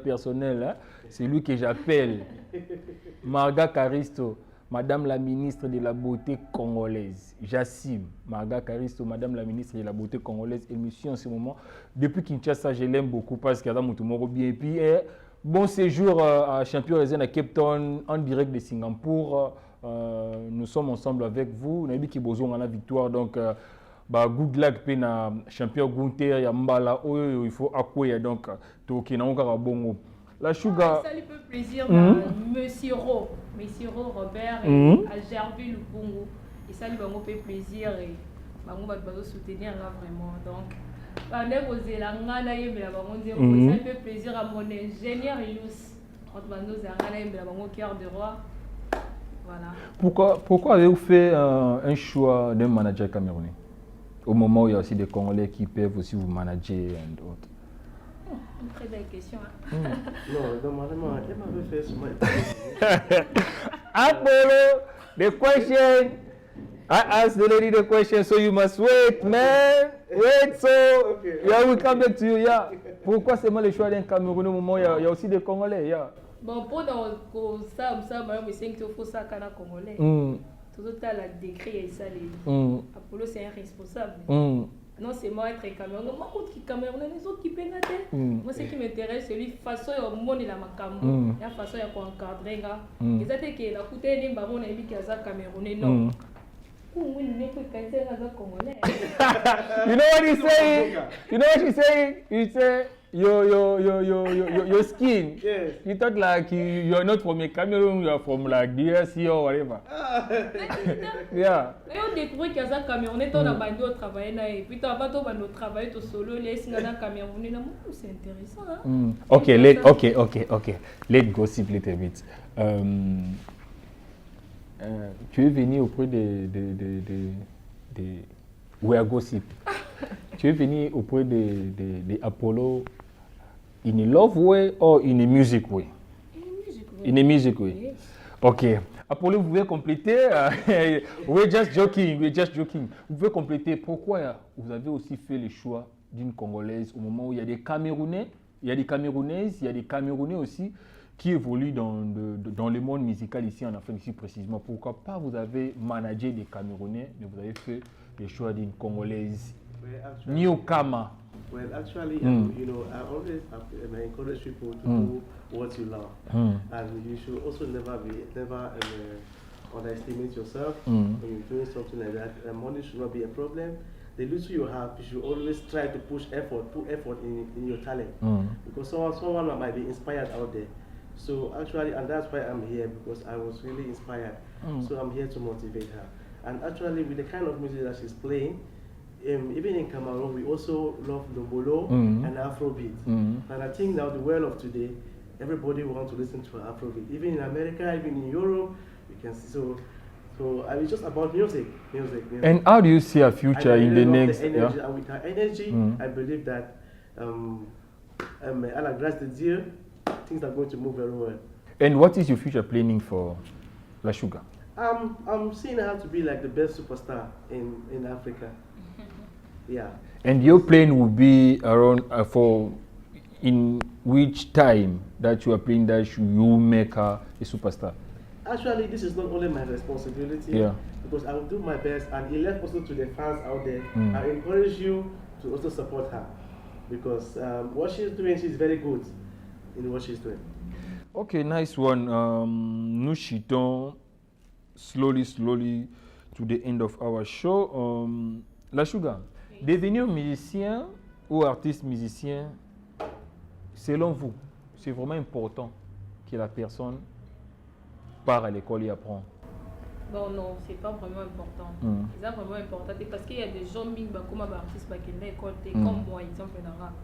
personnel, c'est lui que j'appelle Marga Karisto, Madame la ministre de la beauté congolaise. J'assume, Marga Karisto, Madame la ministre de la beauté congolaise. Elle me suit en ce moment. Depuis Kinshasa, je l'aime beaucoup parce qu'elle a mon tour bien. Et puis, bon séjour à Champion Résen à Cape Town, en direct de Singapour. Nous sommes ensemble avec vous. On a dit qu'il y a la victoire. Donc, good luck pour na champion Gunther, Yambala, il faut accueillir. Donc, tout qui n'a encore bon. La Sugar. Ça lui fait plaisir, Monsieur Robert et à Gerville Lupungu. Et ça lui fait plaisir et va soutenir là vraiment. Donc, ça lui fait plaisir à mon ingénieur Yous. Mon cœur de roi. Voilà. Pourquoi avez-vous fait un choix d'un manager camerounais au moment où il y a aussi des Congolais qui peuvent aussi vous manager et d'autres? Une très belle question. Non, normalement, elle m'avait fait ce matin. Apollo, the question. I asked the lady the question, so you must wait, man. Wait, so yeah, we come back to you. Yeah. Pourquoi c'est moi le choix d'un Camerounais au moment où il y a aussi des Congolais? Yeah. Bon, pour ça, mais c'est qu'il faut ça quand Congolais. Tout le décret et ça, Apollo c'est un responsable. Non, c'est moi être Camerounais. Moi, qui Camerounais, les autres qui payent la tête. Moi, ce qui m'intéresse, c'est lui façon au monde de la Macambo, la façon à encadrer. Et ça, c'est que la coûté n'est pas mon ami qui a Camerounais, non. You know what he's saying? You know what he's saying? He said your skin. Yes. You thought like you're not from a Cameroon, you're from like DRC or whatever. Yeah. On découvre qu'il y a un Camerounais, on a bandé au travail et puis avant on travaille tout solo, les Singana Camerounais, c'est intéressant. Hein? Okay. Let's gossip a little bit. Tu es venu auprès de Where Gossip. Tu es venu auprès de Apollo in a love way or in a music way? In a music way. Yes. Ok. Apollo, vous pouvez compléter. We're just joking. Vous pouvez compléter. Pourquoi vous avez aussi fait le choix d'une Congolaise au moment où il y a des Camerounais, il y a des Camerounaises, il y a des Camerounais aussi qui évoluent dans le monde musical ici en Afrique, ici précisément. Pourquoi pas vous avez managé des Camerounais, mais vous avez fait le choix d'une Congolaise, newcomer? Well, actually, you know, I always encourage people to do what you love, and you should also never underestimate yourself when you're doing something like that. Money should not be a problem. the little you have, you should always try to put effort in your talent. Because someone might be inspired out there. So actually, and that's why I'm here, because I was really inspired. So I'm here to motivate her. And actually, with the kind of music that she's playing, even in Cameroon, we also love Lobolo and Afrobeat. And I think now the world of today, everybody wants to listen to Afrobeat. Even in America, even in Europe, you can see. So it's just about music. And how do you see a future in the next? And with her energy, I believe that à la grâce de Dieu, things are going to move very well. And what is your future planning for La Sugar? I'm seeing her to be like the best superstar in Africa. Yeah. And your plan will be around in which time that you are playing that you make her a superstar? Actually, this is not only my responsibility, because I will do my best, and it left also to the fans out there. I encourage you to also support her, because what she's doing, she's very good in what she's doing. Okay, nice one. Nous chutons slowly to the end of our show. La Sugar, devenir musicien ou artiste musicien, selon vous, c'est vraiment important que la personne part à l'école et apprend? Non, c'est pas vraiment important. C'est vraiment important parce qu'il y a des gens qui sont artistes qui sont à l'école, comme moi, exemple, dans rap.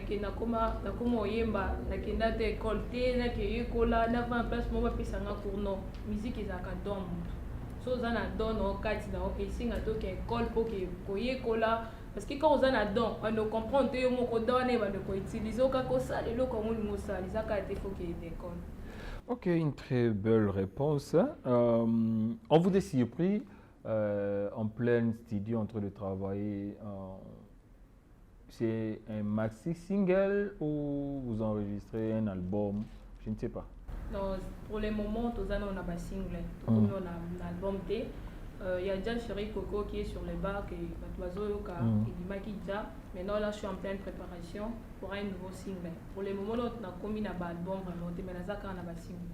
Qui sont yemba, qui sont à l'école, qui sont à l'école, place moi puis ça pour non musique ils a don so ça na don au quatre dans au singa to que école pour que yekola parce que quand on a don on ne comprend pas yo moko donner va de ko utiliser au kako ça le comme nous ça les a été faut qu'il y ait école. Ok, une très belle réponse. On vous est surpris en plein studio en train de travailler. C'est un maxi single ou vous enregistrez un album? Je ne sais pas. Non, pour le moment, on a un single. On a un album. Il y a déjà Chéri Coco qui est sur les bars, qui est maintenant là je suis en pleine préparation pour un nouveau single. Pour le moment, on a commis un album vraiment, mais on a un single.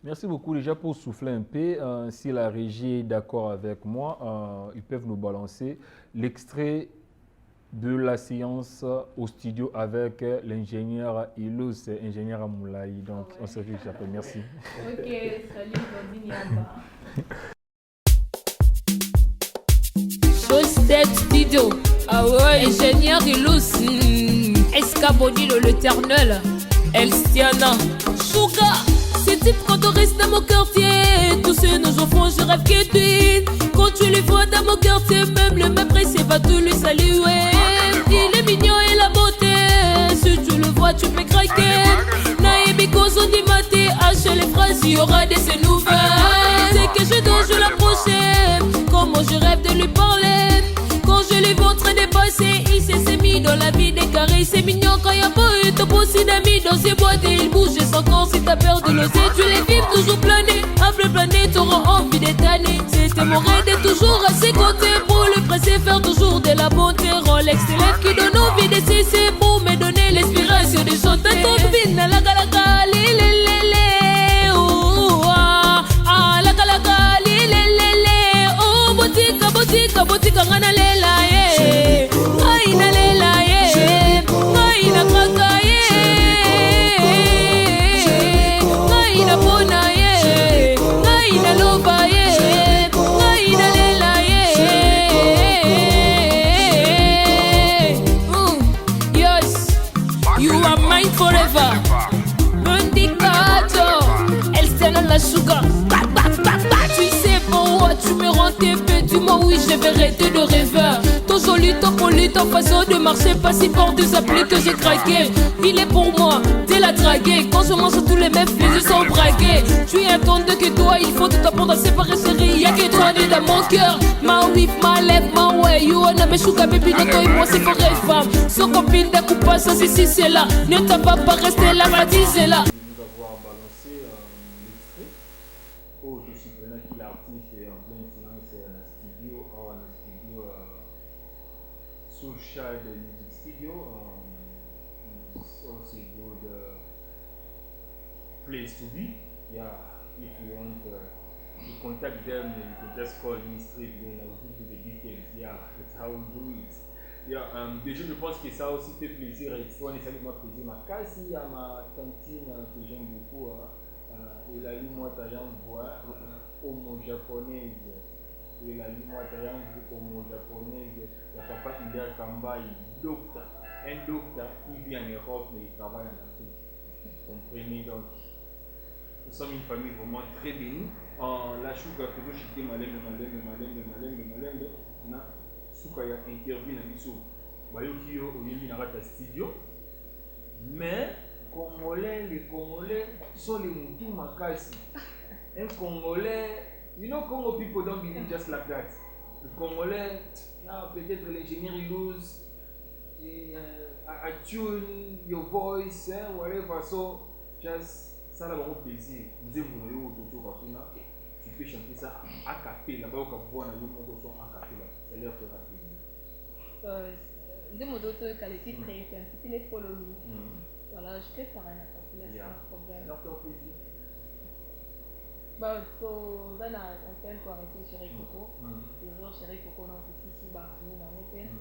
Merci beaucoup déjà pour souffler un peu. Si la régie est d'accord avec moi, ils peuvent nous balancer l'extrait de la séance au studio avec l'ingénieur Ilous, ingénieur Amoulaï. Donc on se fiche après. Merci. Ok, salut Vandine Yamba. Step Studio, ingénieur Ilous, Escabonino l'éternel, Elstiana, Chouka, ces types quand on reste dans mon quartier, tous ces nos enfants je rêve qu'ils tuent, quand tu les vois dans mon quartier, même le m'apprécie va tout lui saluer, il est mignon et la beauté, si tu le vois tu peux craquer, Naïbi Kozo dit maté, hache les phrases, il y aura des nouvelles, c'est que je dois je l'approcher, comment je rêve de lui parler. Quand je les vois en train de passer, il s'est mis dans la vie des carrés. C'est mignon quand il y a pas eu de beau d'amis dans ses boîtes et il bouge sans corps. Si t'as peur de l'oser, tu les vives toujours planer. Après planer, t'auras envie d'étaner. C'était mon rêve d'être toujours à ses côtés. Pour le presser, faire toujours de la bonté. Rolex, élève qui donne envie de cesser. Pour me donner l'inspiration des choses. T'as ton vie, la galaka, lélélélé. Oh, ah, la galaka, lélélélé. Oh, botika, botika, botika, ngana lela, yeah. Aina lela, yeah. Aina kaka, yeah. Aina bona, yeah. Aina loba, yeah. Aina lela, yeah. Yes, you are mine forever. Mendicato, elle s'en a la sugar. Tu sais pourquoi tu me rends tes faits. Dis-moi oui, je vais arrêter de rêveur. Ton joli, ton poli, ton façon de marcher. Pas si fort des applis que j'ai craqué. Il est pour moi, t'es la draguée. Quand je mange tous les meufs, les yeux sont braqués. Tu es un tonde que toi, il faut tout apprendre à séparer chérie. Y'a que toi, né dans mon cœur. Ma whip, ma lèvre, ma way. You wanna me sugar baby, non, toi et moi, c'est forêt femme. Son copine d'un coup pas, ça c'est si c'est là. Ne t'en vas pas rester là, va dire c'est là. Surfside Music Studio it's also a good place to be. Yeah, if you want you contact them, you can just call me straight, then I'll give you the details. Yeah, that's how we do it. Yeah, déjà, je pense que ça aussi fait plaisir et ça nécessairement plaisir. Ma quasi à ma tantine que j'aime beaucoup, et la lune moi t'ayant voir homo japonaise, et la lune moi t'ayant homo japonaise, la papa Ida Kambai, docteur, un docteur qui vit en Europe mais il travaille en Afrique. Comprenez donc. Nous sommes une famille vraiment très bénie. La chouka que vous chitez malem, na souka ya interview na biso. Bayoki yo oyemi na rata studio. Mais les Congolais sont les moutous makasi. Un Congolais, you know Congo people don't believe just like that. Le Congolais, peut-être l'ingénieur il lose, I tune your voice, whatever. So just ça là vraiment plaisir. Vous aimez mon tu peux chanter ça à capella. Là-bas, on voit un son à capella. Ça leur fera plaisir. Des mots d'autres qualités très bien. C'était les follow me. Voilà, je peux faire un acapella, c'est un problème. Alors, plaisir. Bah, pour dans la antenne pour arrêter Chéri Coco. Toujours Chéri Coco, non, c'est ici, bah, nous, dans l'antenne.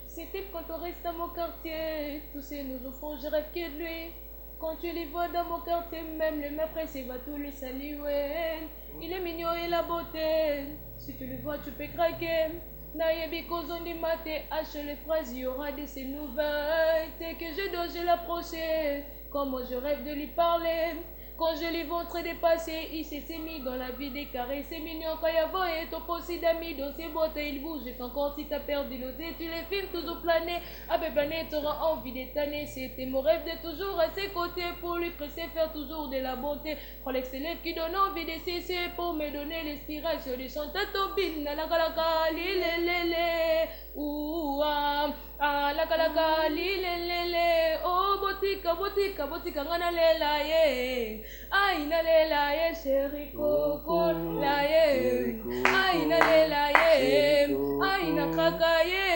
C'était quand on reste dans mon quartier, tous ces nous offrons, je rêve que de lui. Quand tu les vois dans mon quartier, même le m'apprécie va tout lui saluer. Il est mignon et la beauté, si tu le vois tu peux craquer. Naïbi Kozondi Maté, hache les phrases, il y aura de ces nouvelles. Dès que je dois, je l'approcher, comment je rêve de lui parler. Quand je lui montre des passés, il s'est mis dans la vie des carrés. C'est mignon quand il y a vent et ton possible d'amis dans ses bottes et il bouge. Et encore si t'as perdu l'osé, tu les filmes toujours planer. Avec planer, t'auras envie d'étaner. C'était mon rêve de toujours à ses côtés. Pour lui presser, faire toujours de la bonté. Rolex élève qui donne envie de cesser. Pour me donner l'inspiration de chanter Tobin. La galaka, lilelele. Ouah, la galaka, lilelele. Oh, botika, botika, botika, ngana lela, yeah. Aïe nalela ye Chéri Coco la ye. Aïe nalela ye. Aïe na kaka ye.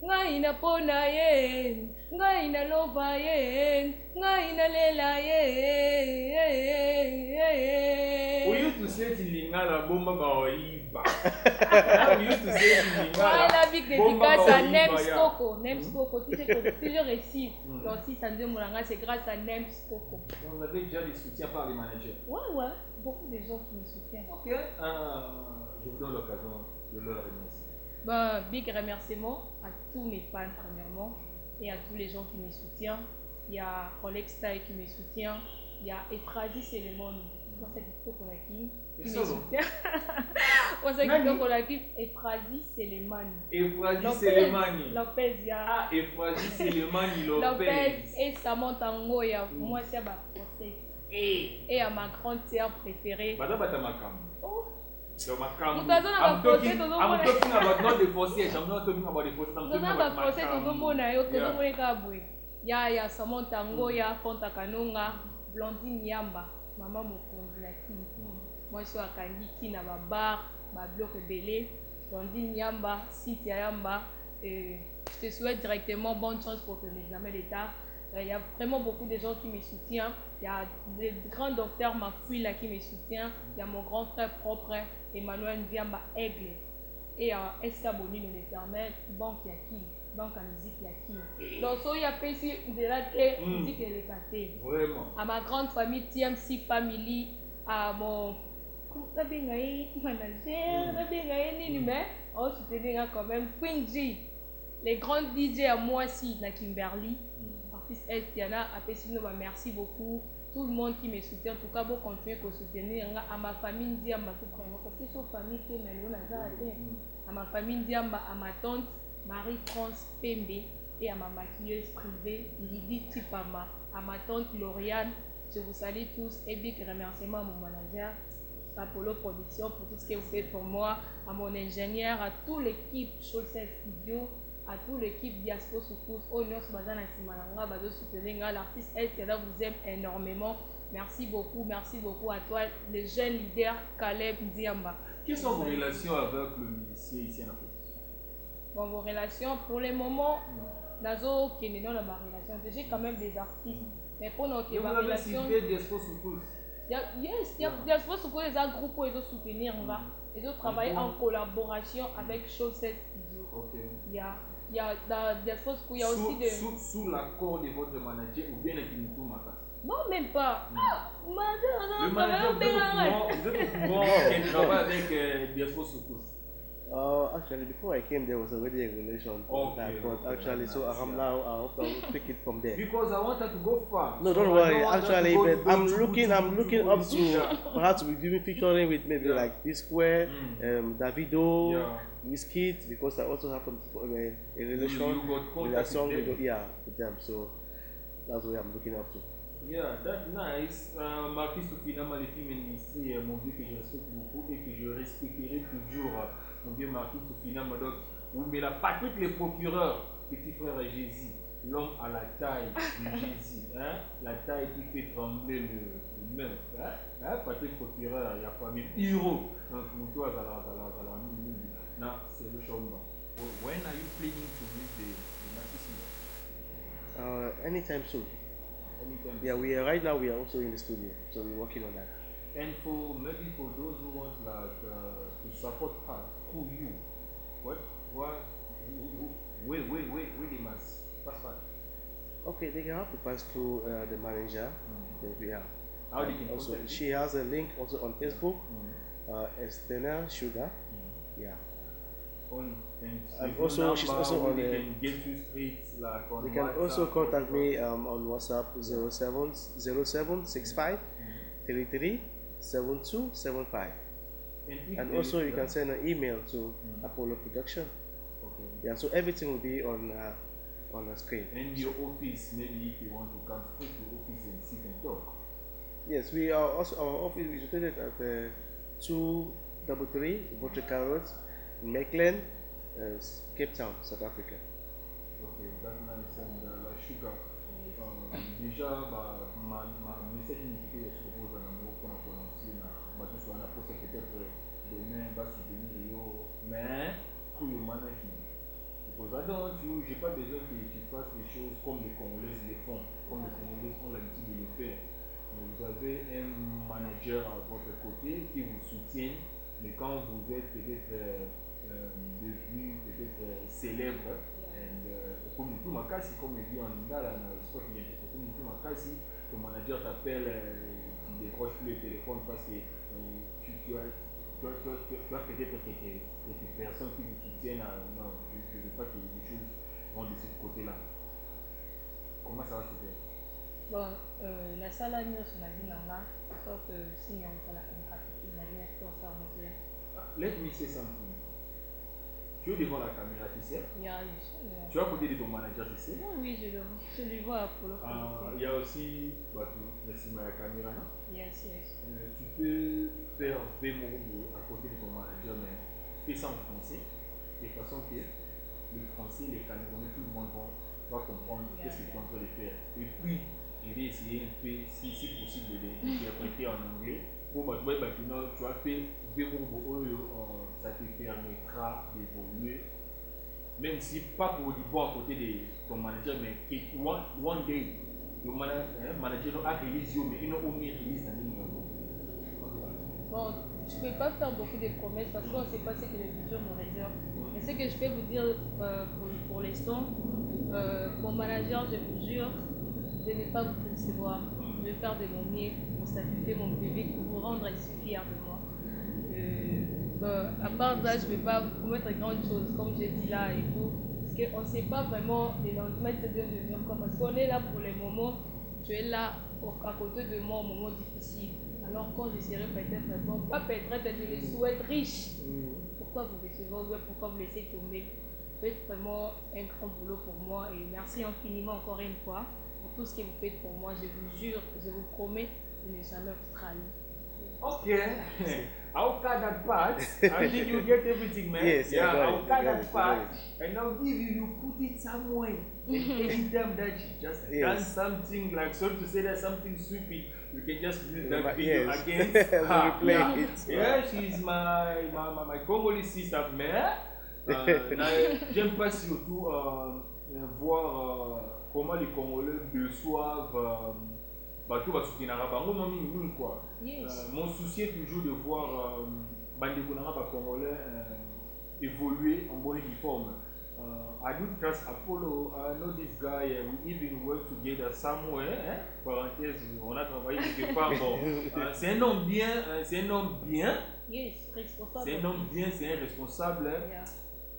Ngai na pona ye. Ngai na lova ye. Ngai nalela ye. We used to say Tilingala bomba baoiba. We used to say Tilingala. La big dédicace à Nems Coco. Nems Coco, si je récite, aussi Sandy Moulanga, c'est grâce à Nems Coco. Vous avez déjà des soutiens par les managers? Ouais, beaucoup de gens qui me soutiennent. Ok, je vous donne l'occasion de leur remercier. Big remerciement à tous mes fans premièrement et à tous les gens qui me soutiennent. Il y a Rolex Style qui me soutient, il y a Efradi Selemon. Moi, c'est qui me soutient. Moi, c'est qui Efradi Selemani. Efradi Selemani. Lopez, il y a. Ah, Efradi Selemani Lopez. Et Samantha Ngoya. Moi, c'est ma français. Et à ma grande sœur préférée. Madame Batamakam. Oh. I'm talking about not the fossé. I'm not talking about the fossé. I'm talking about Makam. Ya Samantha Ngoya, Fonta Kanunga, Blondine Yamba. Maman mokonzi na kini. Moi je suis à Kandiki na ba bar, ba bloc belé, Blondine Yamba, Site Yamba. Je te souhaite directement bonne chance pour ton examen d'état. Il y a vraiment beaucoup de gens qui me soutiennent. Il y a des grands docteurs Mafoui là qui me soutiennent. Il y a mon grand frère propre, Emmanuel Ndiamba Aigle. Et Escaboni de l'Éternel, Banque Yaki. Donc la musique Yaki. Donc il y a ici de la musique et les catés. Vraiment. À ma grande famille TMC Family, à mon manager, on soutenir quand même Queen G. Les grands DJ à moi aussi, na Kimberly. Artiste Estiana, merci beaucoup. Tout le monde qui me soutient, en tout cas, vous continuez à soutenir. À ma famille, à ma tout premier, parce que c'est une famille qui est à ma famille, à ma tante Marie-France Pembe et à ma maquilleuse privée Lydie Tipama, à ma tante Lauriane. Je vous salue tous et big remerciement à mon manager Apollo Production pour tout ce que vous faites pour moi, à mon ingénieur, à toute l'équipe Cholsel Studio, à toute l'équipe Diaspo Soukous, Honneur Bazana Simalanga, Bazo Soutenenga, l'artiste Estada vous aime énormément. Merci beaucoup à toi, le jeune leader Caleb Ndiamba. Quelles sont vos relations avec le musicien ici en Afrique? Bon, vos relations, pour le moment, Nazo qui est dans ma relation, j'ai quand même des artistes Mais pour nos vous avez cité Diaspora Soukous. Yes, Diaspora Soukous, les groupes pour les soutenir, et de travailler en collaboration avec Chaussette Studio. Il y a Diaspora Soukous, il y a aussi des... Sous l'accord de votre manager ou bien avec Kimoutou Makas? Non, même pas. Le manager, vous êtes au courant qu'il travaille avec Diaspora Soukous? Actually, before I came, there was already a relation. But actually, so now I'll pick it from there. Because I wanted to go far. No, don't worry. Actually, but I'm looking up to perhaps we're featuring with maybe like P-Square, Davido, Wizkid, because I also have a relation with a song with them. So that's what I'm looking up to. Yeah, that's nice. Marquis Soufina, les filles ministries, mon Dieu que je respecte beaucoup et que je respecterai toujours. Mon Dieu Marquis Soufina, mais la patrie les procureurs, petit frère Jésus, l'homme à la taille de Jésus, la taille qui fait trembler le meuf, Patrick procureur, il y a pas même héros. Donc, Moutoua, non, c'est le chamba. When are you planning to meet the Marquis? Anytime soon. Yeah, right now we are also in the studio, so we're working on that. And maybe for those who want to support her through you, where they must pass by? Okay, they can have to pass through the manager that we have. How they can also, she has a link also on Facebook, Estena Sugar. Yeah. And also she's also on they can get you straight like on they can WhatsApp, also contact me on WhatsApp 0765 33 7275. And also you can send an email to Apollo Production. Okay. Yeah, so everything will be on the screen. And your office, maybe if you want to come straight to the office and sit and talk. Yes, we are also, our office is located at 233 Botrica Road, Mechelen, Cape Town, South Africa. Okay, that's nice. And Sugar, déjà, ma message initiative est sur vos amis pour la prononcer. Maintenant, sur la poste peut-être demain, va soutenir, mais pour le management. Because I don't want you, j'ai pas besoin que tu fasses les choses comme les Congolais les font, comme les Congolais ont l'habitude de le faire. Vous avez un manager à votre côté qui vous soutient, mais quand vous êtes peut-être devenu peut-être célèbre, comme tout Makasi, comme il dit en Lingala, comme tout Makasi, ton manager t'appelle, tu décroches plus le téléphone parce que tu as peut-être quelques personnes qui vous soutiennent. Non, je ne veux pas que les choses vont de ce côté-là. Comment ça va se faire? Bon, la salle à nous sur la ville là, sauf que si on a la ingratitude, la vie est ça en fait. Let me say something. Tu es devant la caméra, tu sais? Tu es à côté de ton manager, tu sais? Oui, je le vois pour le il y a aussi la caméra, non? Yes. Tu peux faire Vemorbo à côté de ton manager, mais fais ça en français, de façon que le français, les Camerounais, tout le monde va comprendre qu'est-ce que tu es en train de faire. Et puis, je vais essayer un peu, si possible, d'interpréter en anglais. Pour tu as fait Vemorbo, ça te permettra d'évoluer, même si pas pour du bon à côté de ton manager, mais one day, le manager a réalisé, mais il n'a pas réalisé dans le niveau. Bon, je ne peux pas faire beaucoup de promesses parce qu'on ne sait pas ce que le futur nous réserve. Mais ce que je peux vous dire pour l'instant, mon manager, je vous jure de ne pas vous décevoir. Je vais faire de mon mieux pour satisfaire mon public, pour vous rendre fier de moi. À part ça, je ne vais pas vous promettre grandes choses, comme j'ai dit là et tout. Parce qu'on ne sait pas vraiment les lendemains de devenir quoi. Parce qu'on est là pour les moments, tu es là à côté de moi au moment difficile. Alors quand je serai peut-être bon, pas peut-être, je les souhaite riches. Pourquoi vous décevez, pourquoi vous laissez tomber? Vous faites vraiment un grand boulot pour moi et merci infiniment encore une fois pour tout ce que vous faites pour moi. Je vous jure, je vous promets de ne jamais vous trahir. Okay, I'll cut that part. I think you get everything, man. Yes, yeah, I'll cut that it, part, and I'll give you put it somewhere. And anytime that you just done something, like so to say that something stupid, you can just use that video again. Replay it. Yeah, she's my Congolese sister, man. J'aime pas surtout voir comment les Congolais reçoivent tout va soutenir quoi. Mon souci est toujours de voir les Congolais évoluer en bonne forme. I do trust Apollo. I know this guy. We even work together somewhere. Parenthèse, on a travaillé quelque part. Bon, c'est un homme bien. C'est un homme bien. Yes, responsable. C'est un homme bien. C'est un responsable. Yeah.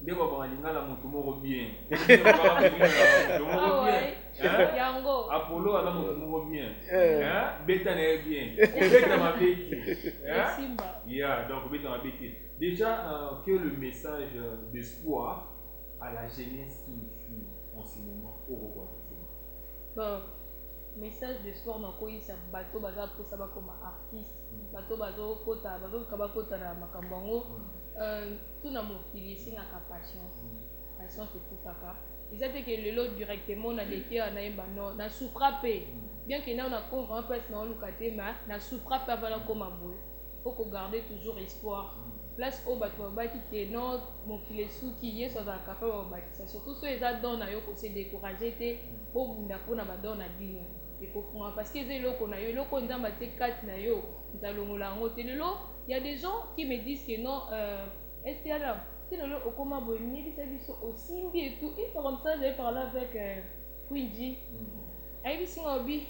Nde babangalinga la moto bien. Yango. Apollo a la moto bien. Beta n'est bien. Beta ma bêtise. Yeah, donc beta ma bêtise. Déjà que le message d'espoir à la jeunesse qui nous suit en ce moment au revoir. Bon, message d'espoir dans quoi il s'est bateau bazar pour ça comme artiste. Bateau bateau kota bateau kabakota na makambango. Tout dans mon fil ici n'a qu'à patience. Patience c'est tout ça. Ils ont dit que le lot directement on a des qui on a non na souffrapé. Bien que nous on a couvre un peu dans le côté mais na souffrapé avant comme un boule. Faut qu'on garde toujours espoir. Place au bateau qui est non mon filet sous qui est sur un café au bâtiment. Surtout ceux qui ont donné à se décourager pour bunda pour na badon na dino. Et comprendre parce que c'est là qu'on a eu là qu'on a battu 4 na yo. Nous allons la route le lot. Il y a des gens qui me disent que non est-ce qu'il y a là c'est le lot au comment bonnier des services aussi et tout. Et comme ça j'ai parlé avec Quinji. Elle dit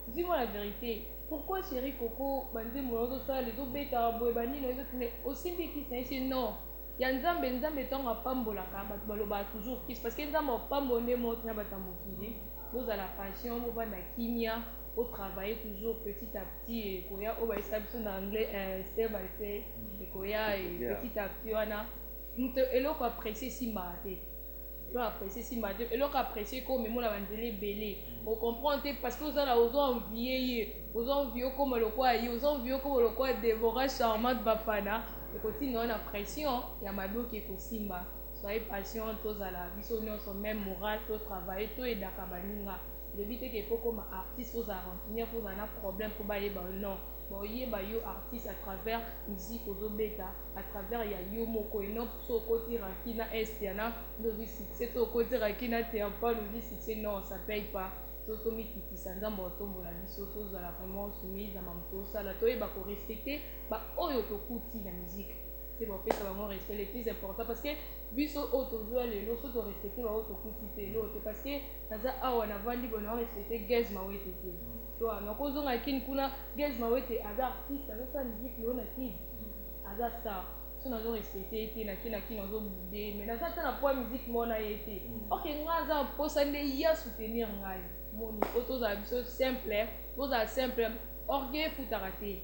dis-moi la vérité. Pourquoi chérie Coco, bandé mon autre ça, les autres bêtes à boébani, les autres mais aussi bien qui c'est non. Il y a nzambe tant à pambola baloba toujours parce que nzambe pas monnaie monte na batamokili. Vous à la passion, vous va na kimia, vous travaillez toujours petit à petit et koya au ba step en anglais step by step et koya et petit à petit wana. Et l'autre apprécier si maté. L'autre apprécier si maté et l'autre apprécier comme moi la bandele belé. On comprend parce que vous allez aux envier. Aux envieux comme le quoi, aux envieux comme le quoi, dévorer charmant bafana. Et continue on a pression, il y a ma qui est aussi ma. Soyez patient, tous à la vie, son même moral, tout travail, tout est d'akabaninga. D'éviter qu'il faut comme artiste, faut arranger, faut un problème pour bailler non. Bon, il y a yo artiste à travers musique aux bêta, à travers il y a yo moko et non sur côté rakina estiana, nous dit c'est au côté rakina t'es un pas nous dit c'est non ça paye pas. Surtout qui s'endamne au tombeau la vie surtout à la vraiment soumise à mamto ça la toi et bah pour respecter bah oyo to kuti la musique. C'est bon fait ça vraiment respect les plus important parce que biso auto jouer les lots surtout respecter bah auto kuti l'autre parce que ça a on a vendu bon on respecter gaz ma wete toi na kozo ngakini kuna gaz ma wete ada artiste ça musique le on a qui ada star so na zo respecter été na kina zo boudé mais na ça na point musique mona été OK ngaza posa nde ya soutenir ngai mon auto za biso simple vous a simple orgueil faut arrêter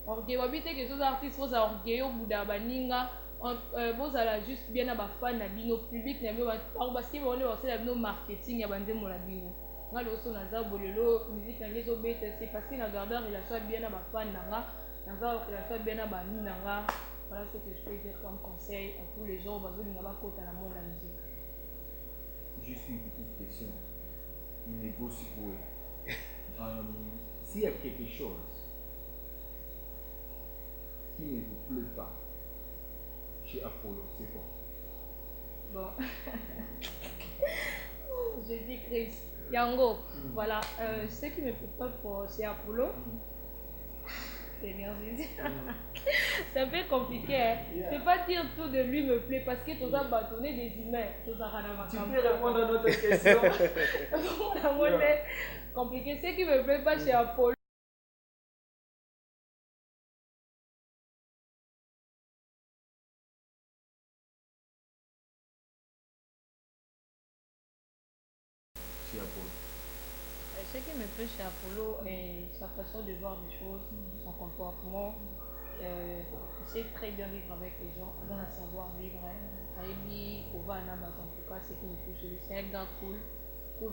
orgueil habiter que ces artistes faut orgueil au bouda baninga vous allez juste bien à ba fan na bino public na bio parce que on est aussi la bino marketing ya bande mo la bino ngal oso na za bolelo musique na les obete c'est parce que na garder relation bien à ba fan nanga na za relation bien à ba nanga. Voilà ce que je peux dire comme conseil à tous les gens qui ont la monde de la musique. Juste une petite question. Il négocie pour eux. S'il y a quelque chose qui ne vous plaît pas chez Apollo, c'est quoi? Bon. Je dis Chris. Yango. Voilà. Ce qui ne me plaît pas chez Apollo. C'est un peu compliqué, hein? Je peux pas dire tout de lui me plaît parce que tu as bâtonné des humains. Tu peux répondre à notre question. Compliqué. Ce qui me plaît pas chez Apollo. Ce qui me plaît chez Apollo est sa façon de voir les choses, son comportement. Il sait très bien vivre avec les gens, il a savoir vivre. Il va en tout cas, ce qui me plaît chez lui. C'est un gars cool,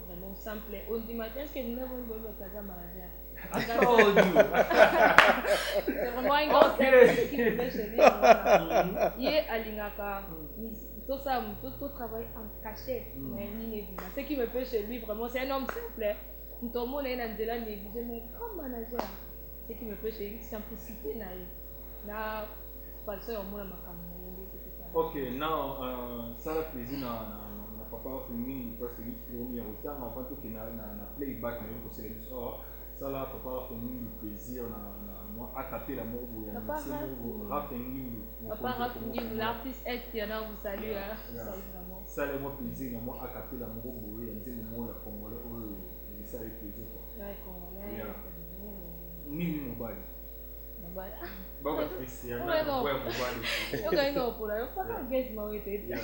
vraiment simple. On dit matin, est-ce que nous avons une bonne occasion manager? C'est vraiment un gars simple qui me plaît chez lui. Il est à l'Ingaka. Tout ça, tout travail en cachette. Ce qui me plaît chez lui, vraiment, c'est un homme simple. Tout le monde est dans de la négligence, mais comme manager, ce qui me plaît chez lui, c'est simplicité. Ok, now, ça va plaisir dans papa Fengini parce que c'est premier retard avant tout qu'il y a un playback mais pour c'est ça là papa Fengini le plaisir moi à taper la mort ou Raph Fengini papa Raph Fengini l'artiste Etiana vous salue ça le moi plaisir moi à taper la mort ou il y a un moment la congolais je ça avec plaisir quoi ouais congolais ni mobile Baba Christian,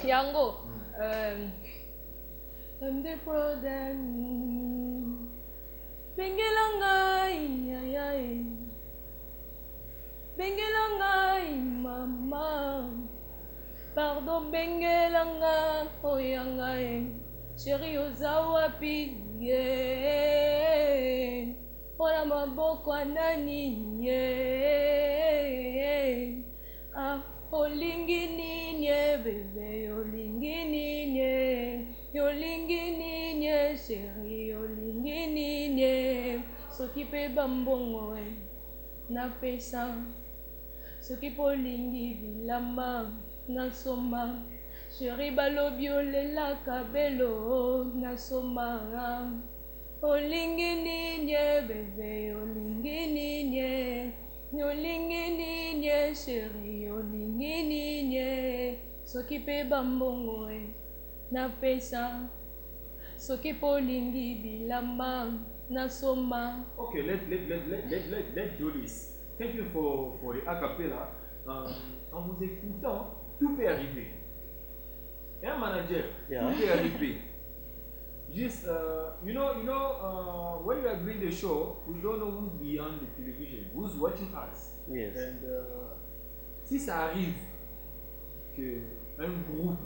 yango Ande proden Bengelanga mama pardon bengelanga oyanga chéri ozawa pige Ola maboko nani ye ah olingi ninye bebe olingi ninye chéri olingi ninye soki pe bambongo na pesa soki polingi bilamba na soma chéri balobi olela kabelo na soma Olingi ninye bébé, olingi ninye chéri, olingi ninye soki pe bambongo na pesa soki polingi bilamba na soma. Okay, let's do this. Thank you for the acapella. En vous écoutant, tout peut arriver. Et un manager, tout peut arriver. Just you know, when we are doing the show, we don't know who's beyond the television, who's watching us. Yes. And si ça arrive que un groupe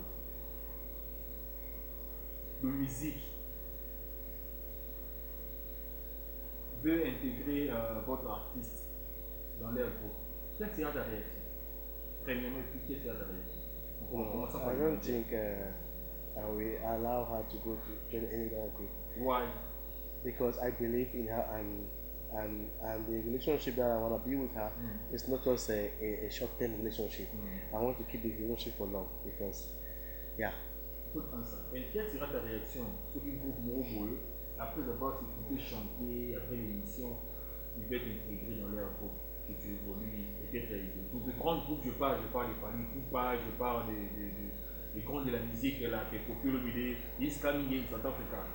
de musique veut intégrer votre artiste dans leur groupe, quelle sera ta réaction? Premièrement, quelle sera ta réaction? I don't think I will allow her to go to join any other group. Why? Because I believe in her and the relationship that I want to be with her is not just a short-term relationship. I want to keep the relationship for long because, yeah. Good answer. Et quelle sera ta réaction sur le groupe Moroboe après avoir écouté chanter après l'émission, il va être intégré dans leur groupe que tu évolues peut-être de grands groupes, je parle de Fanny Poupa, je parle des grands de la musique là, qui est populaire l'idée, is coming in South Africa,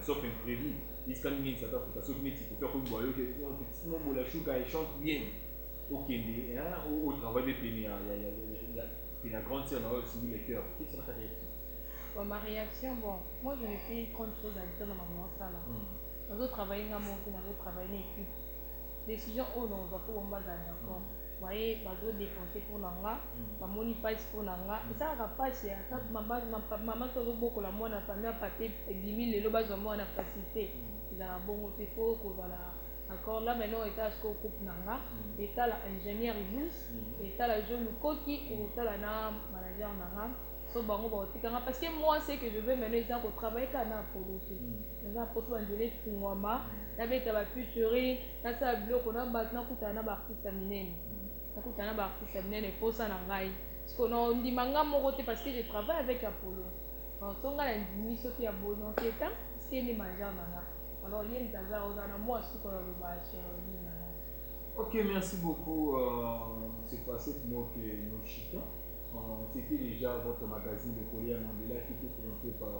sauf imprévu, is coming in South Africa, sauf mais il faut faire comme boyau que sinon la chouka elle chante bien au Kenya, au travail des pays, il y a grande sœur là aussi les cœurs. Quelle sera ta réaction? Bon, ma réaction, bon, moi je vais faire 30 choses à dire dans ma maman ça là. Nous avons travaillé dans mon pays, nous avons travaillé dans l'équipe. Décision où on va pour on va d'accord. Vous voyez, je vais dépenser pour l'anga, je vais pas pour l'anga. Et ça va pas cher. Quand maman te dit beaucoup la moi na famille a pâté 10 000 les lobas de moi na facilité. Ils ont bon c'est faux que voilà. Encore là maintenant état ce qu'on coupe nanga, état la ingénieur Ilus, état la jeune Koki et état la manager nanga. Parce que moi, c'est que je veux maintenant au travail quand on a pour l'autre. On a pour Angélé Fungwama, la bête à la futurie, la salle bloc, on a maintenant coûté un artiste aminé. On a coûté un artiste aminé et pour ça, on a parce qu'on a dit manga mon côté parce que je travaille avec Apollo. Donc, on a une mission qui a bon dans ce temps, ce qui est les majeurs nanga. Alors, il y a une taverne, on a moi, ce qu'on a le bâche. Ok, merci beaucoup. C'est passé pour moi que nous chitons. C'était déjà votre magazine de Kolia Mandela qui était présenté par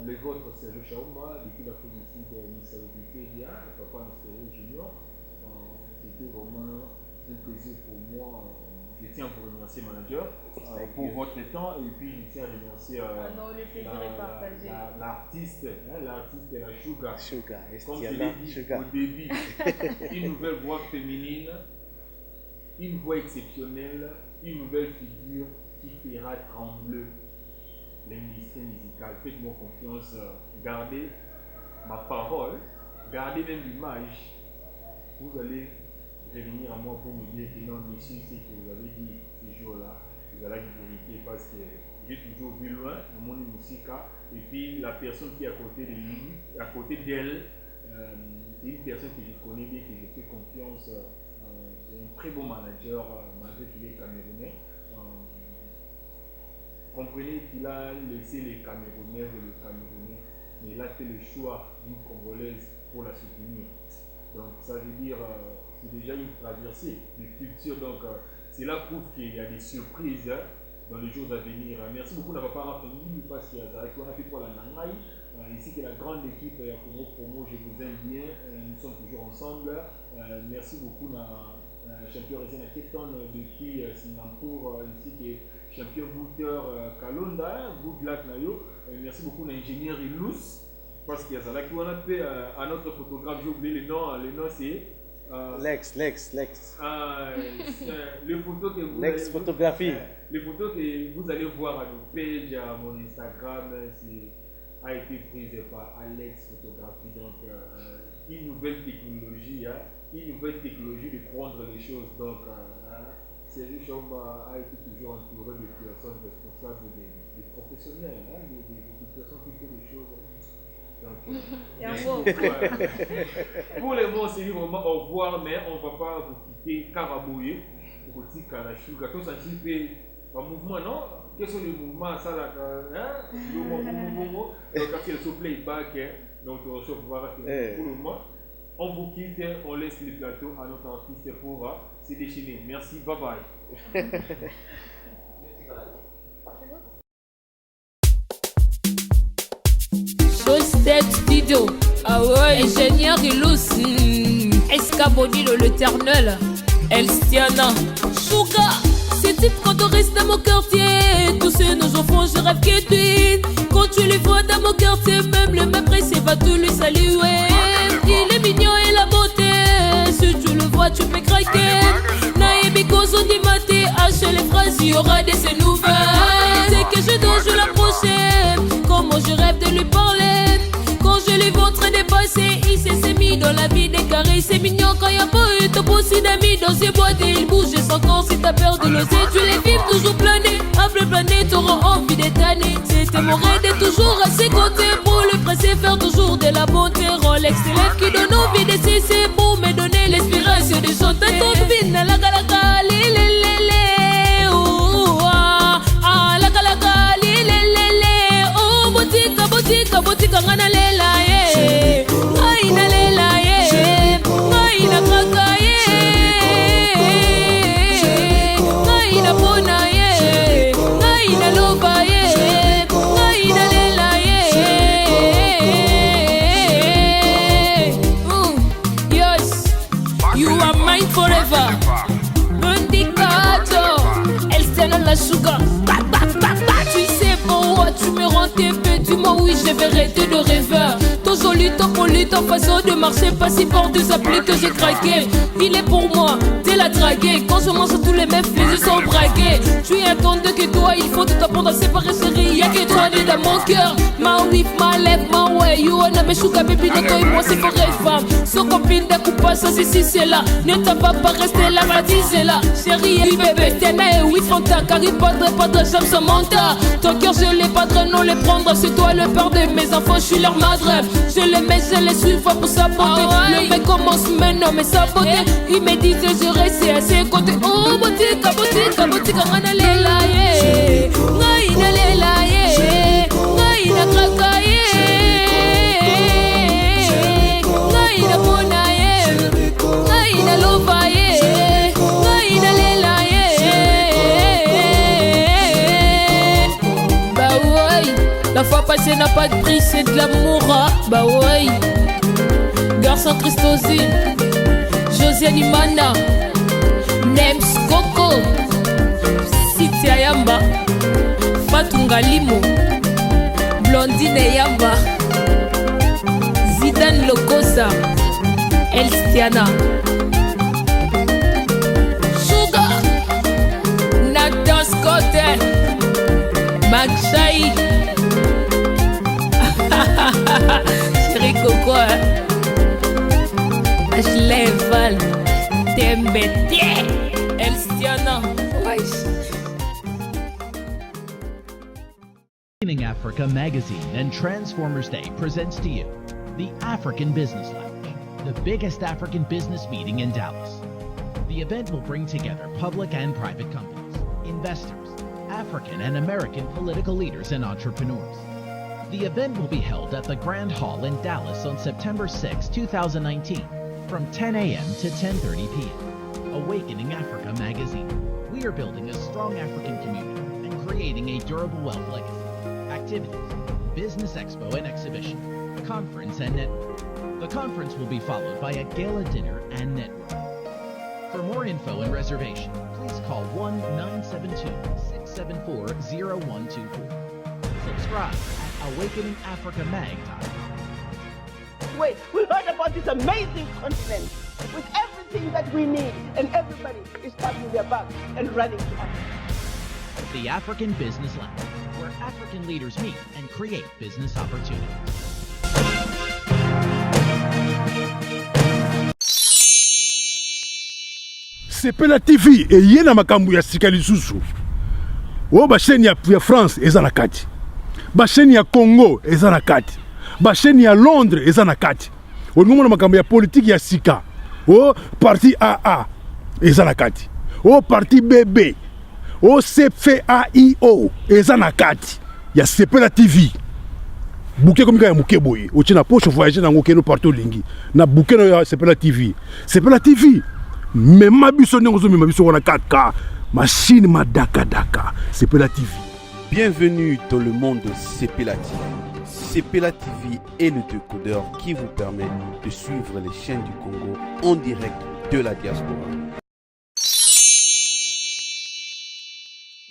le vôtre Serge Chaouma, depuis l'Afrique du Sud, ministre de Wikipédia, le papa Nostério Junior. C'était vraiment un plaisir pour moi. Je tiens à vous remercier, manager, pour votre temps et puis je tiens à remercier l'artiste, l'artiste de la Sugar. Comme je l'ai dit au début, une nouvelle voix féminine, une voix exceptionnelle. Une nouvelle figure qui fera trembler l'industrie musicale. Faites-moi confiance, gardez ma parole, gardez même l'image. Vous allez revenir à moi pour me dire que non, monsieur, c'est que vous avez dit ces jours-là, vous allez vérifier parce que j'ai toujours vu loin mon musique et puis la personne qui est à côté de lui, à côté d'elle, c'est une personne que je connais bien, que je fais confiance. C'est un très bon manager, malgré qu'il est camerounais. comprenez qu'il a laissé les Camerounais et les Camerounais, mais il a fait le choix d'une Congolaise pour la soutenir. Donc ça veut dire, c'est déjà une traversée de culture. Donc cela prouve qu'il y a des surprises dans les jours à venir. Merci beaucoup à Papa Rafengini, parce qu'il y a fait pour la Nangaï. Ici qui est la grande équipe Congo Promo, je vous aime bien, nous sommes toujours ensemble. Merci beaucoup à champion Rezena Keton depuis Singapour, ici qui est champion Bouter Kalonda, Good Luck Nayo. Merci beaucoup à l'ingénieur Ilous, parce qu'il y a ça là qui on a fait à notre photographe, j'ai oublié le nom c'est Lex. les photos que vous Lex photographie. Les photos que vous allez voir à nos pages, à mon Instagram, a été prise par Alex Photographie. Donc une nouvelle technologie de prendre les choses. Donc Serge Chomba a été toujours entouré de personnes responsables, des professionnels, des personnes qui font des choses. Donc, pour les mots, c'est vraiment au revoir, mais on ne va pas vous quitter Karabouye pour petit Karachouga. Tout ça, c'est un mouvement, non? Quels sont les mouvements? Ça, là, le mouvement, donc, quand il se playback, donc, on se voir pour le moment. On vous quitte, on laisse le plateau à notre artiste pour se déchaîner. Merci, bye bye. Showstep Studio, ah ouais, ingénieur Ilous, Escabodilo l'éternel, Elstiana, Chouka, ces types quand on reste dans mon quartier, tous ces nos enfants, je rêve que tu, quand tu les vois dans mon quartier, même le m'apprécie va tout lui saluer, il est mignon et la beauté, si tu le vois tu peux craquer, Naïbi Kozo dit maté, hache les phrases, il y aura des ces nouvelles, c'est que je dois je l'approcher, comment je rêve de lui parler. Quand je les vois en train de passer, il s'est mis dans la vie des carrés. C'est mignon quand y'a pas eu ton possible d'amis dans ses boîtes et il bouge sans corps. Si t'as peur de l'oser, tu les vives toujours planer. Après planer, t'auras envie d'étaner. C'était mon rêve d'être toujours à ses côtés. Pour le presser, faire toujours de la bonté. Rolex, élève qui donne envie de cesser pour me donner l'inspiration de chanter. Ton vie, la galaka, lélélélé. Oh, ah, la galaka, lélélélé. Oh, botika, botika, botika, ngana lela, yeah. Aina lela, yeah. Aina kaka, yeah. Aina bona, yeah. Aina loba, yeah. Aina lela, yeah. Yes, you are mine forever. Bendicato, Elstiana la sugar. Tu sais pourquoi tu me rends tes faits. Dis-moi oui, je vais arrêter de rêveur. Ton joli, ton poli, ton façon de marcher. Pas si fort de s'appeler que j'ai craqué. Il est pour moi, t'es la draguée. Quand je mange tous les meufs, les yeux sont braqués. Tu es attendre que toi, il faut tout apprendre à séparer chérie. Y'a que toi, né dans mon cœur. Ma whip, ma lèvre, ma way. You wanna me sugar baby, no toi et moi, c'est forever femme. Son copine de coupe ça, c'est c'est là. Ne t'en va pas rester là, va dire là. Chérie, oui bébé, t'es né, oui, fanta. Car il padre, j'aime son mental. Ton cœur, je l'ai pas non les prendre. C'est toi le père de mes enfants, je suis leur madre. Je les mets, je les suis, faut pour sa beauté. Le mec commence maintenant, mais sa beauté. Il me disait, je reste à ses côtés. Oh, botika, botika, botika, ngana lela, yeah. Ngaina lela, yeah. Ngaina kraka, yeah. Ngaina bona, yeah. Ngaina loba, yeah. Ngaina lela, yeah. Bah ouais, la fois passée n'a pas de prix, c'est de l'amour, hein. Bah ouais. Garçon Christosine, Josiane Imana, Nems Coco, City Ayamba, Fatunga Limo, Blondine Yamba, Zidane Lokosa, Elstiana, Sugar, Nathan Scott, Mac Shai, Chérie Coco, hein. Ashley Val, Tembetier, Elstiana, Awakening Africa Magazine and Transformers Day presents to you the African Business Lounge, the biggest African business meeting in Dallas. The event will bring together public and private companies, investors, African and American political leaders and entrepreneurs. The event will be held at the Grand Hall in Dallas on September 6, 2019, from 10 a.m. to 10:30 p.m. Awakening Africa magazine. We are building a strong African community and creating a durable wealth legacy. Activities, business expo and exhibition, conference and network. The conference will be followed by a gala dinner and network. For more info and reservation, please call 1-972-674-0124. Subscribe at awakeningafricamag.com. Wait, we heard about this amazing conference with everything that we need, and everybody is packing their bags and running to Africa. The African Business Lab, where African leaders meet and create business opportunities. Sepela TV eye na makambo ya sika lisusu. O ba chaîne ya France eza na kati. Ba chaîne ya Congo eza na kati. Ba chaîne ya Londres eza na kati. O ngomona makambo ya politique ya sika. O parti AA eza na kati. O parti BB. O CFAIO eza na kati. Ya Sepela TV. Bouquet comme ya muke boye. O tina poche voyager na ngokeno partout lingi. Na bouquet na Sepela TV. Sepela TV. Mais ma biso n'engozo mais ma biso wana 4K machine madaka Sepela TV. Bienvenue dans le monde de Sepela TV. Sepela TV est le décodeur qui vous permet de suivre les chaînes du Congo en direct de la diaspora.